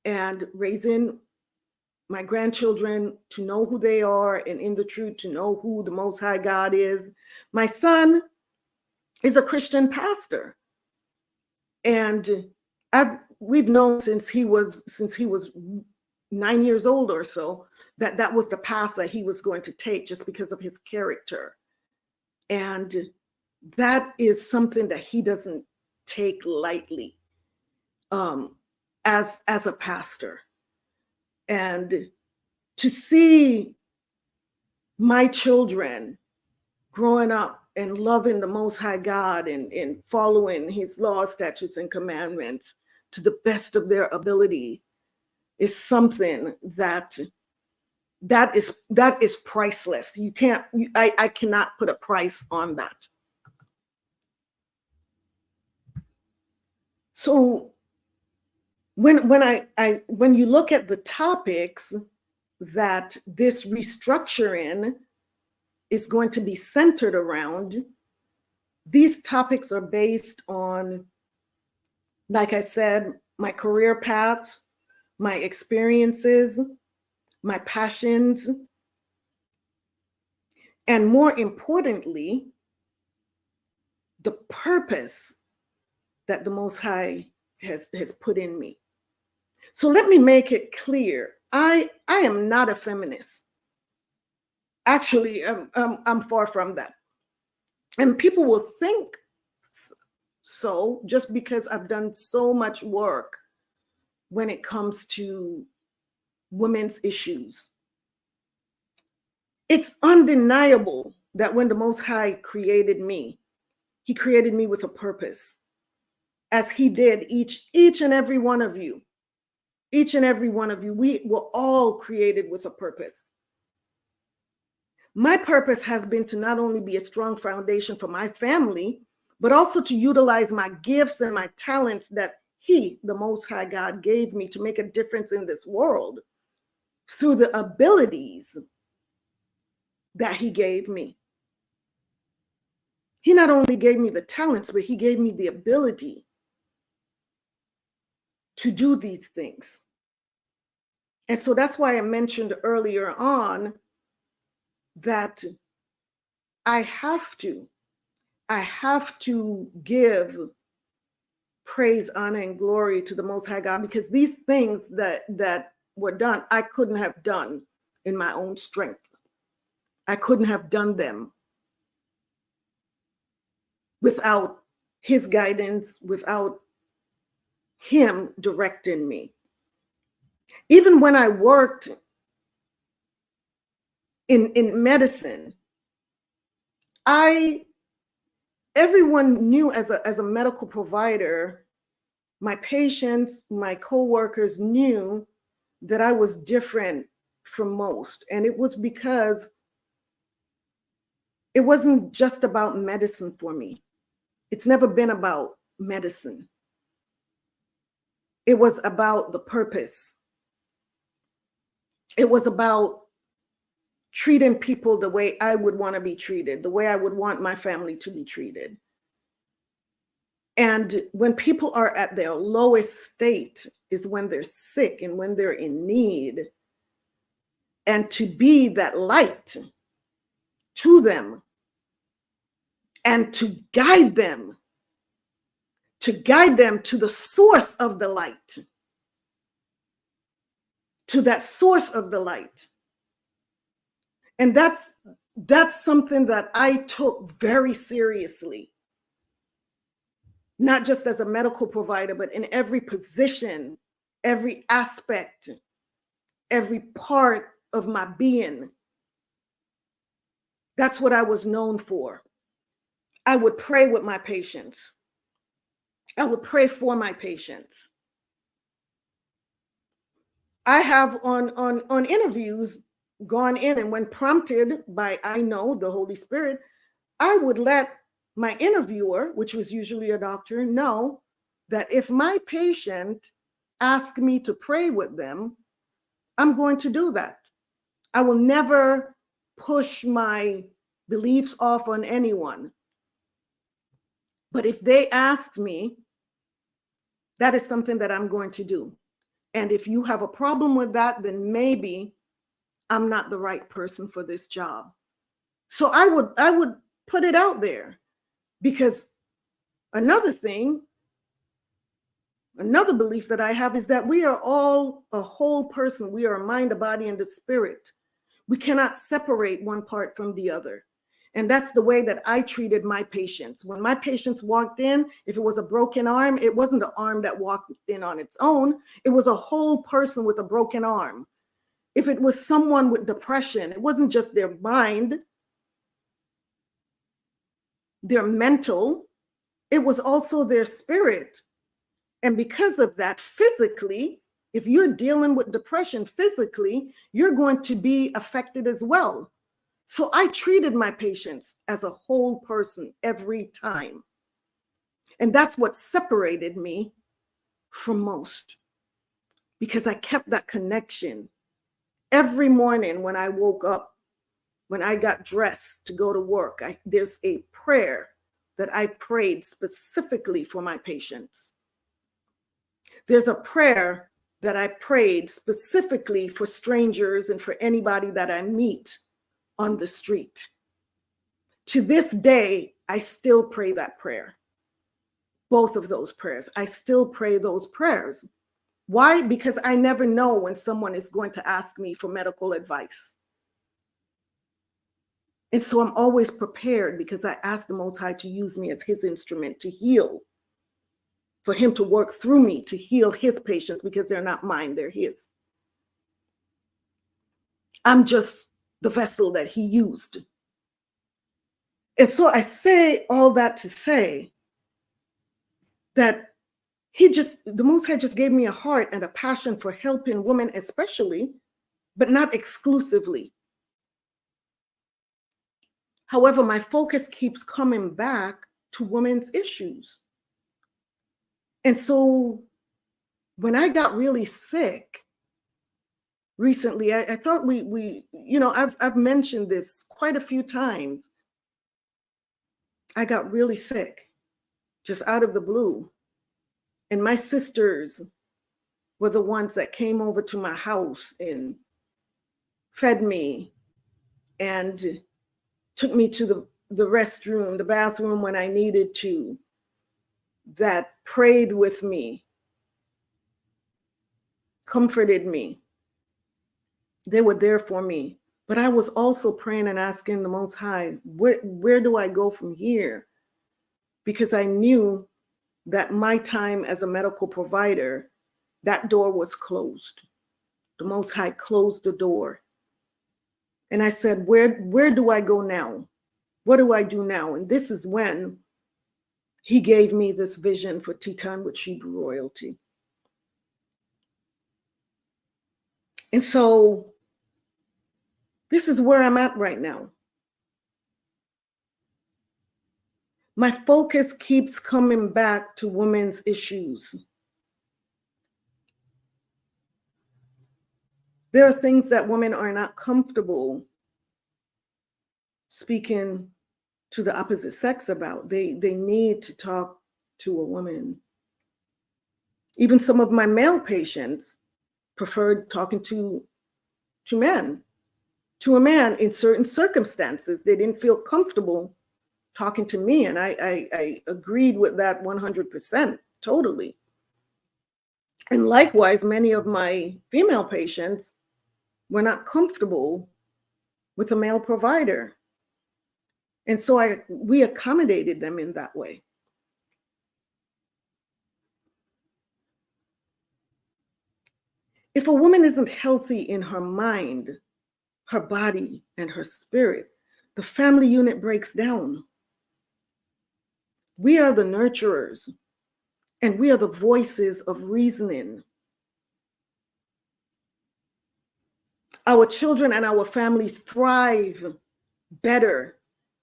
and raising my grandchildren to know who they are, and in the truth to know who the Most High God is. My son is a Christian pastor, and we've known since he was 9 years old or so that was the path that he was going to take, just because of his character. And that is something that he doesn't take lightly, as a pastor. And to see my children growing up and loving the Most High God and following his laws, statutes, and commandments to the best of their ability is something that is priceless. I cannot put a price on that. So when you look at the topics that this restructuring is going to be centered around, these topics are based on, like I said, my career paths, my experiences, my passions, and more importantly, the purpose that the Most High has put in me. So let me make it clear. I am not a feminist. Actually, I'm far from that. And people will think so just because I've done so much work when it comes to women's issues. It's undeniable that when the Most High created me, he created me with a purpose, as he did each and every one of you. Each and every one of you, we were all created with a purpose. My purpose has been to not only be a strong foundation for my family, but also to utilize my gifts and my talents that He, the Most High God, gave me to make a difference in this world through the abilities that he gave me. He not only gave me the talents, but he gave me the ability to do these things. And so that's why I mentioned earlier on that I have to give praise, honor, and glory to the Most High God, because these things that were done, I couldn't have done in my own strength. I couldn't have done them without his guidance, without him directing me. Even when I worked in medicine, everyone knew as a medical provider, my patients, my coworkers knew that I was different from most. And it was because it wasn't just about medicine for me. It's never been about medicine. It was about the purpose. It was about treating people the way I would want to be treated, the way I would want my family to be treated. And when people are at their lowest state is when they're sick and when they're in need. And to be that light to them and to guide them to the source of the light, to that source of the light. And that's something that I took very seriously, not just as a medical provider, but in every position, every aspect, every part of my being. That's what I was known for. I would pray with my patients. I would pray for my patients. I have on interviews gone in, and when prompted by, I know, the Holy Spirit, I would let my interviewer, which was usually a doctor, know that if my patient asked me to pray with them, I'm going to do that. I will never push my beliefs off on anyone. But if they asked me, that is something that I'm going to do. And if you have a problem with that, then maybe I'm not the right person for this job. So I would put it out there, because another belief that I have is that we are all a whole person. We are a mind, a body, and a spirit. We cannot separate one part from the other. And that's the way that I treated my patients. When my patients walked in, if it was a broken arm, it wasn't the arm that walked in on its own. It was a whole person with a broken arm. If it was someone with depression, it wasn't just their mind, their mental, it was also their spirit. And because of that, physically, if you're dealing with depression physically, you're going to be affected as well. So I treated my patients as a whole person every time. And that's what separated me from most, because I kept that connection. Every morning when I woke up, when I got dressed to go to work, there's a prayer that I prayed specifically for my patients. There's a prayer that I prayed specifically for strangers and for anybody that I meet on the street. To this day, I still pray that prayer. Both of those prayers. I still pray those prayers. Why? Because I never know when someone is going to ask me for medical advice. And so I'm always prepared, because I ask the Most High to use me as his instrument to heal, for him to work through me to heal his patients, because they're not mine, they're his. I'm just the vessel that he used. And so I say all that to say that the Most High just gave me a heart and a passion for helping women especially, but not exclusively. However, my focus keeps coming back to women's issues. And so when I got really sick recently, I thought I've mentioned this quite a few times. I got really sick just out of the blue. And my sisters were the ones that came over to my house and fed me and took me to the restroom, the bathroom when I needed to, that prayed with me, comforted me. They were there for me. But I was also praying and asking the Most High, where do I go from here? Because I knew that my time as a medical provider, that door was closed. The Most High closed the door. And I said, where do I go now? What do I do now? And this is when he gave me this vision for Tea Time with Shebrew Royalty. And so this is where I'm at right now. My focus keeps coming back to women's issues. There are things that women are not comfortable speaking to the opposite sex about. They need to talk to a woman. Even some of my male patients preferred talking to men, to a man in certain circumstances. They didn't feel comfortable talking to me, and I agreed with that 100%, totally. And likewise, many of my female patients were not comfortable with a male provider. And so we accommodated them in that way. If a woman isn't healthy in her mind, her body, and her spirit, the family unit breaks down. We are the nurturers, and we are the voices of reasoning. Our children and our families thrive better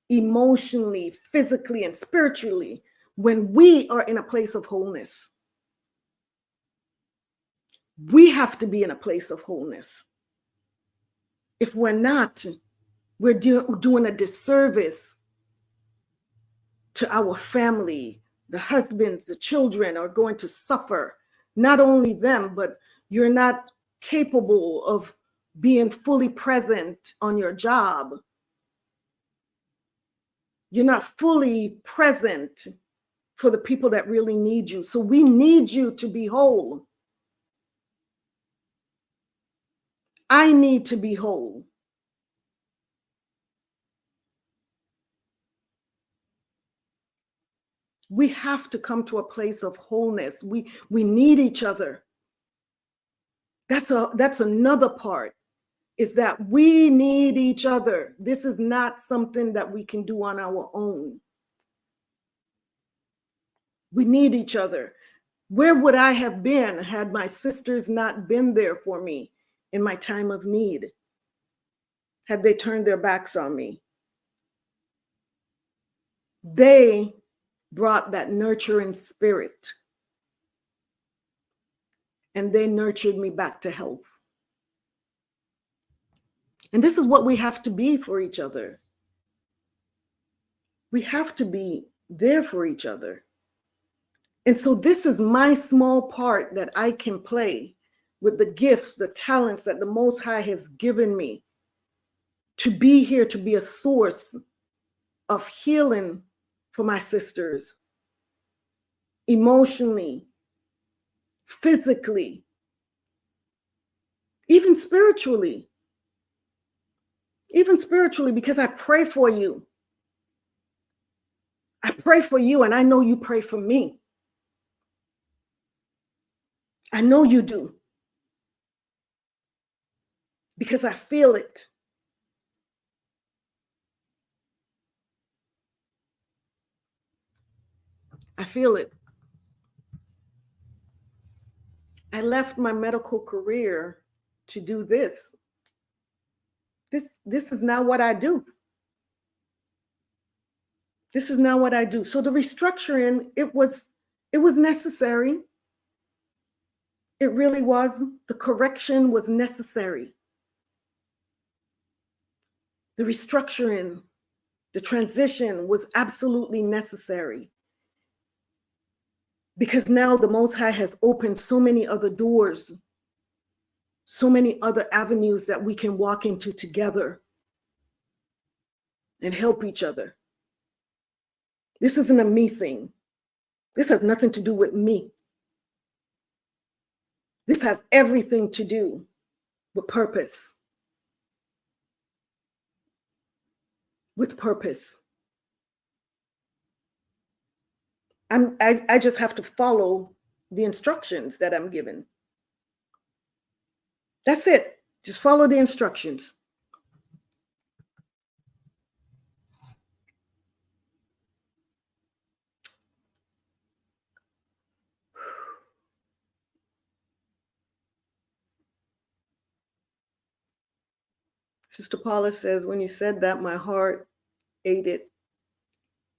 emotionally, physically, and spiritually when we are in a place of wholeness. We have to be in a place of wholeness. If we're not, we're doing a disservice to our family. The husbands, the children are going to suffer. Not only them, but you're not capable of being fully present on your job. You're not fully present for the people that really need you. So we need you to be whole. I need to be whole. We have to come to a place of wholeness. We need each other. That's another part, is that we need each other. This is not something that we can do on our own. We need each other. Where would I have been had my sisters not been there for me in my time of need? Had they turned their backs on me? They brought that nurturing spirit, and they nurtured me back to health. And this is what we have to be for each other. We have to be there for each other. And so this is my small part that I can play with the gifts, the talents that the Most High has given me, to be here, to be a source of healing for my sisters, emotionally, physically, even spiritually. Even spiritually, because I pray for you. I pray for you, and I know you pray for me. I know you do. Because I feel it. I feel it. I left my medical career to do this. This is not what I do. This is not what I do. So the restructuring, it was necessary. It really was. The correction was necessary. The restructuring, the transition was absolutely necessary. Because now the Most High has opened so many other doors, so many other avenues that we can walk into together and help each other. This isn't a me thing. This has nothing to do with me. This has everything to do with purpose. With purpose. I just have to follow the instructions that I'm given. That's it. Just follow the instructions. Sister Paula says, when you said that, my heart ate it.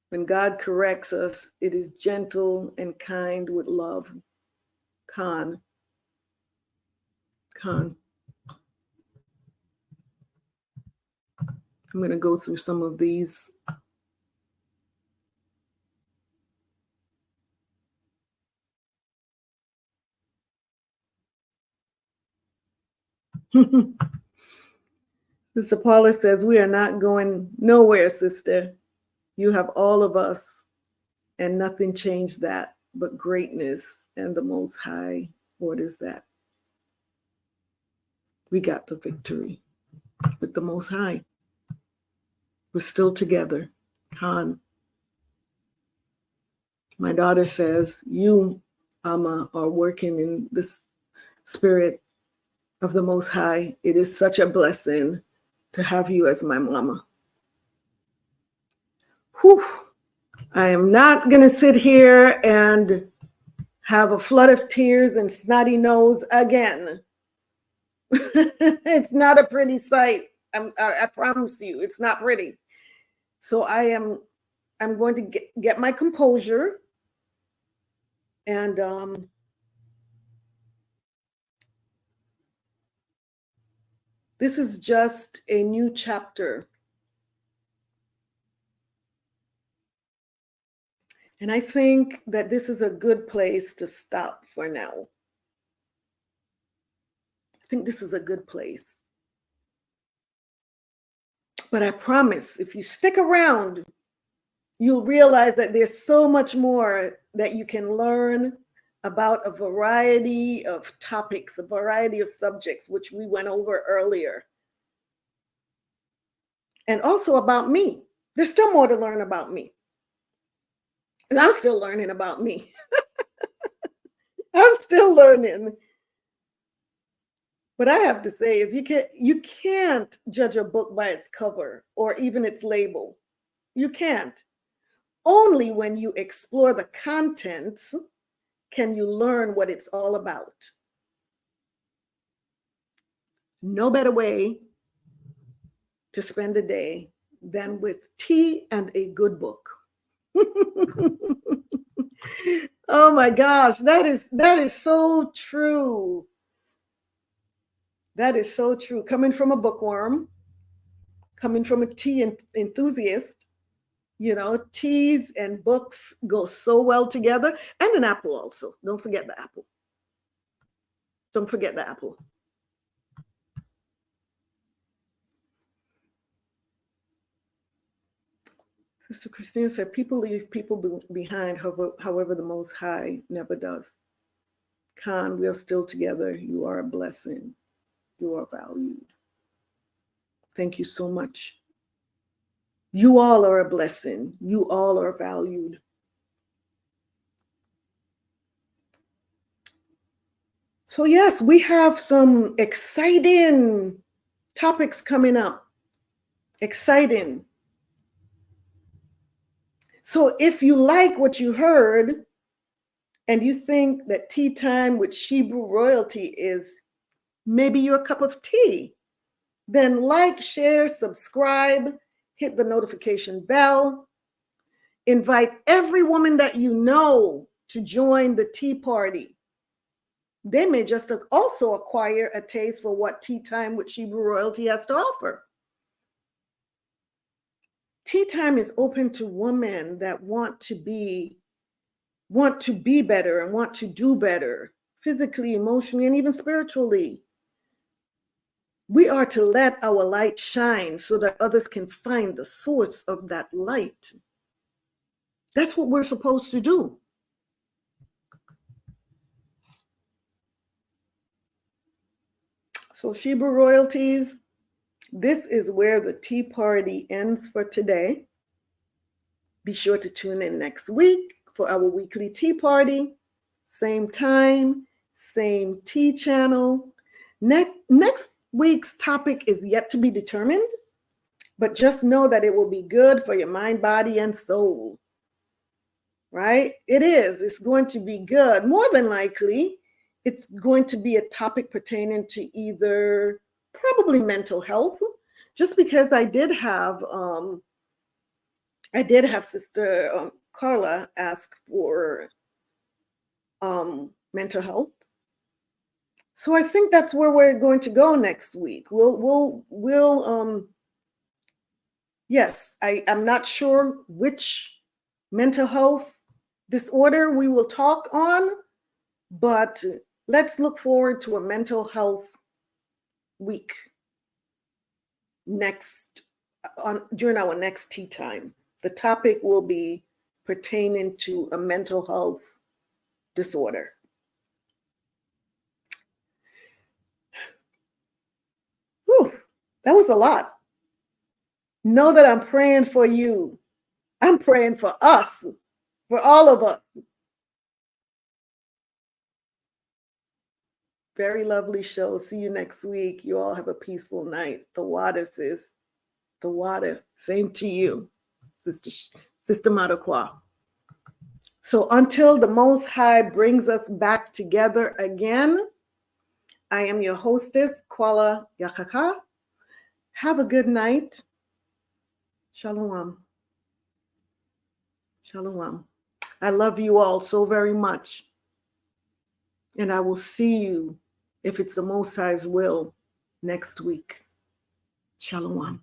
When God corrects us, it is gentle and kind with love. Khan. I'm going to go through some of these. Sister Paula says, we are not going nowhere, sister. You have all of us, and nothing changed that but greatness, and the Most High orders that. We got the victory with the Most High. We're still together. Khan. My daughter says, you, Amma, are working in this spirit of the Most High. It is such a blessing to have you as my mama. Whew. I am not going to sit here and have a flood of tears and snotty nose again. It's not a pretty sight. I promise you, it's not pretty. So I'm going to get my composure, and this is just a new chapter. And I think that this is a good place to stop for now. I think this is a good place. But I promise, if you stick around, you'll realize that there's so much more that you can learn about a variety of topics, a variety of subjects, which we went over earlier. And also about me. There's still more to learn about me. And I'm still learning about me. I'm still learning. What I have to say is you can't judge a book by its cover or even its label. You can't. Only when you explore the contents can you learn what it's all about. No better way to spend a day than with tea and a good book. Oh my gosh, that is so true. That is so true. Coming from a bookworm, coming from a tea enthusiast, you know, teas and books go so well together, and an apple also. Don't forget the apple. Don't forget the apple. Sister Christine said, people leave people behind, however, the Most High never does. Khan, we are still together. You are a blessing. You are valued. Thank you so much. You all are a blessing. You all are valued. So yes, we have some exciting topics coming up. Exciting. So if you like what you heard and you think that tea time with Shebrew royalty is maybe your cup of tea, then like, share, subscribe, hit the notification bell, invite every woman that you know to join the tea party. they may just also acquire a taste for what tea time with Shebrew Royalty has to offer. Tea time is open to women that want to be better and want to do better, physically, emotionally, and even spiritually. We are to let our light shine so that others can find the source of that light. That's what we're supposed to do. So Shebrew Royalties, this is where the tea party ends for today. Be sure to tune in next week for our weekly tea party. Same time, same tea channel. Next week's topic is yet to be determined, but just know that it will be good for your mind, body, and soul. Right? It is. It's going to be good. More than likely, it's going to be a topic pertaining to either probably mental health, just because I did have Sister Carla ask for mental health. So I think that's where we're going to go next week. Yes, I'm not sure which mental health disorder we will talk on, but let's look forward to a mental health week during our next tea time. The topic will be pertaining to a mental health disorder. Whew, that was a lot. Know that I'm praying for you. I'm praying for us, for all of us. Very lovely show. See you next week. You all have a peaceful night. The water, sis. The water. Same to you, Sister Madakwa. So until the Most High brings us back together again, I am your hostess, Kwala Yakaka. Have a good night. Shalawam. Shalawam. I love you all so very much. And I will see you, if it's the Most High's will, next week. Shalawam.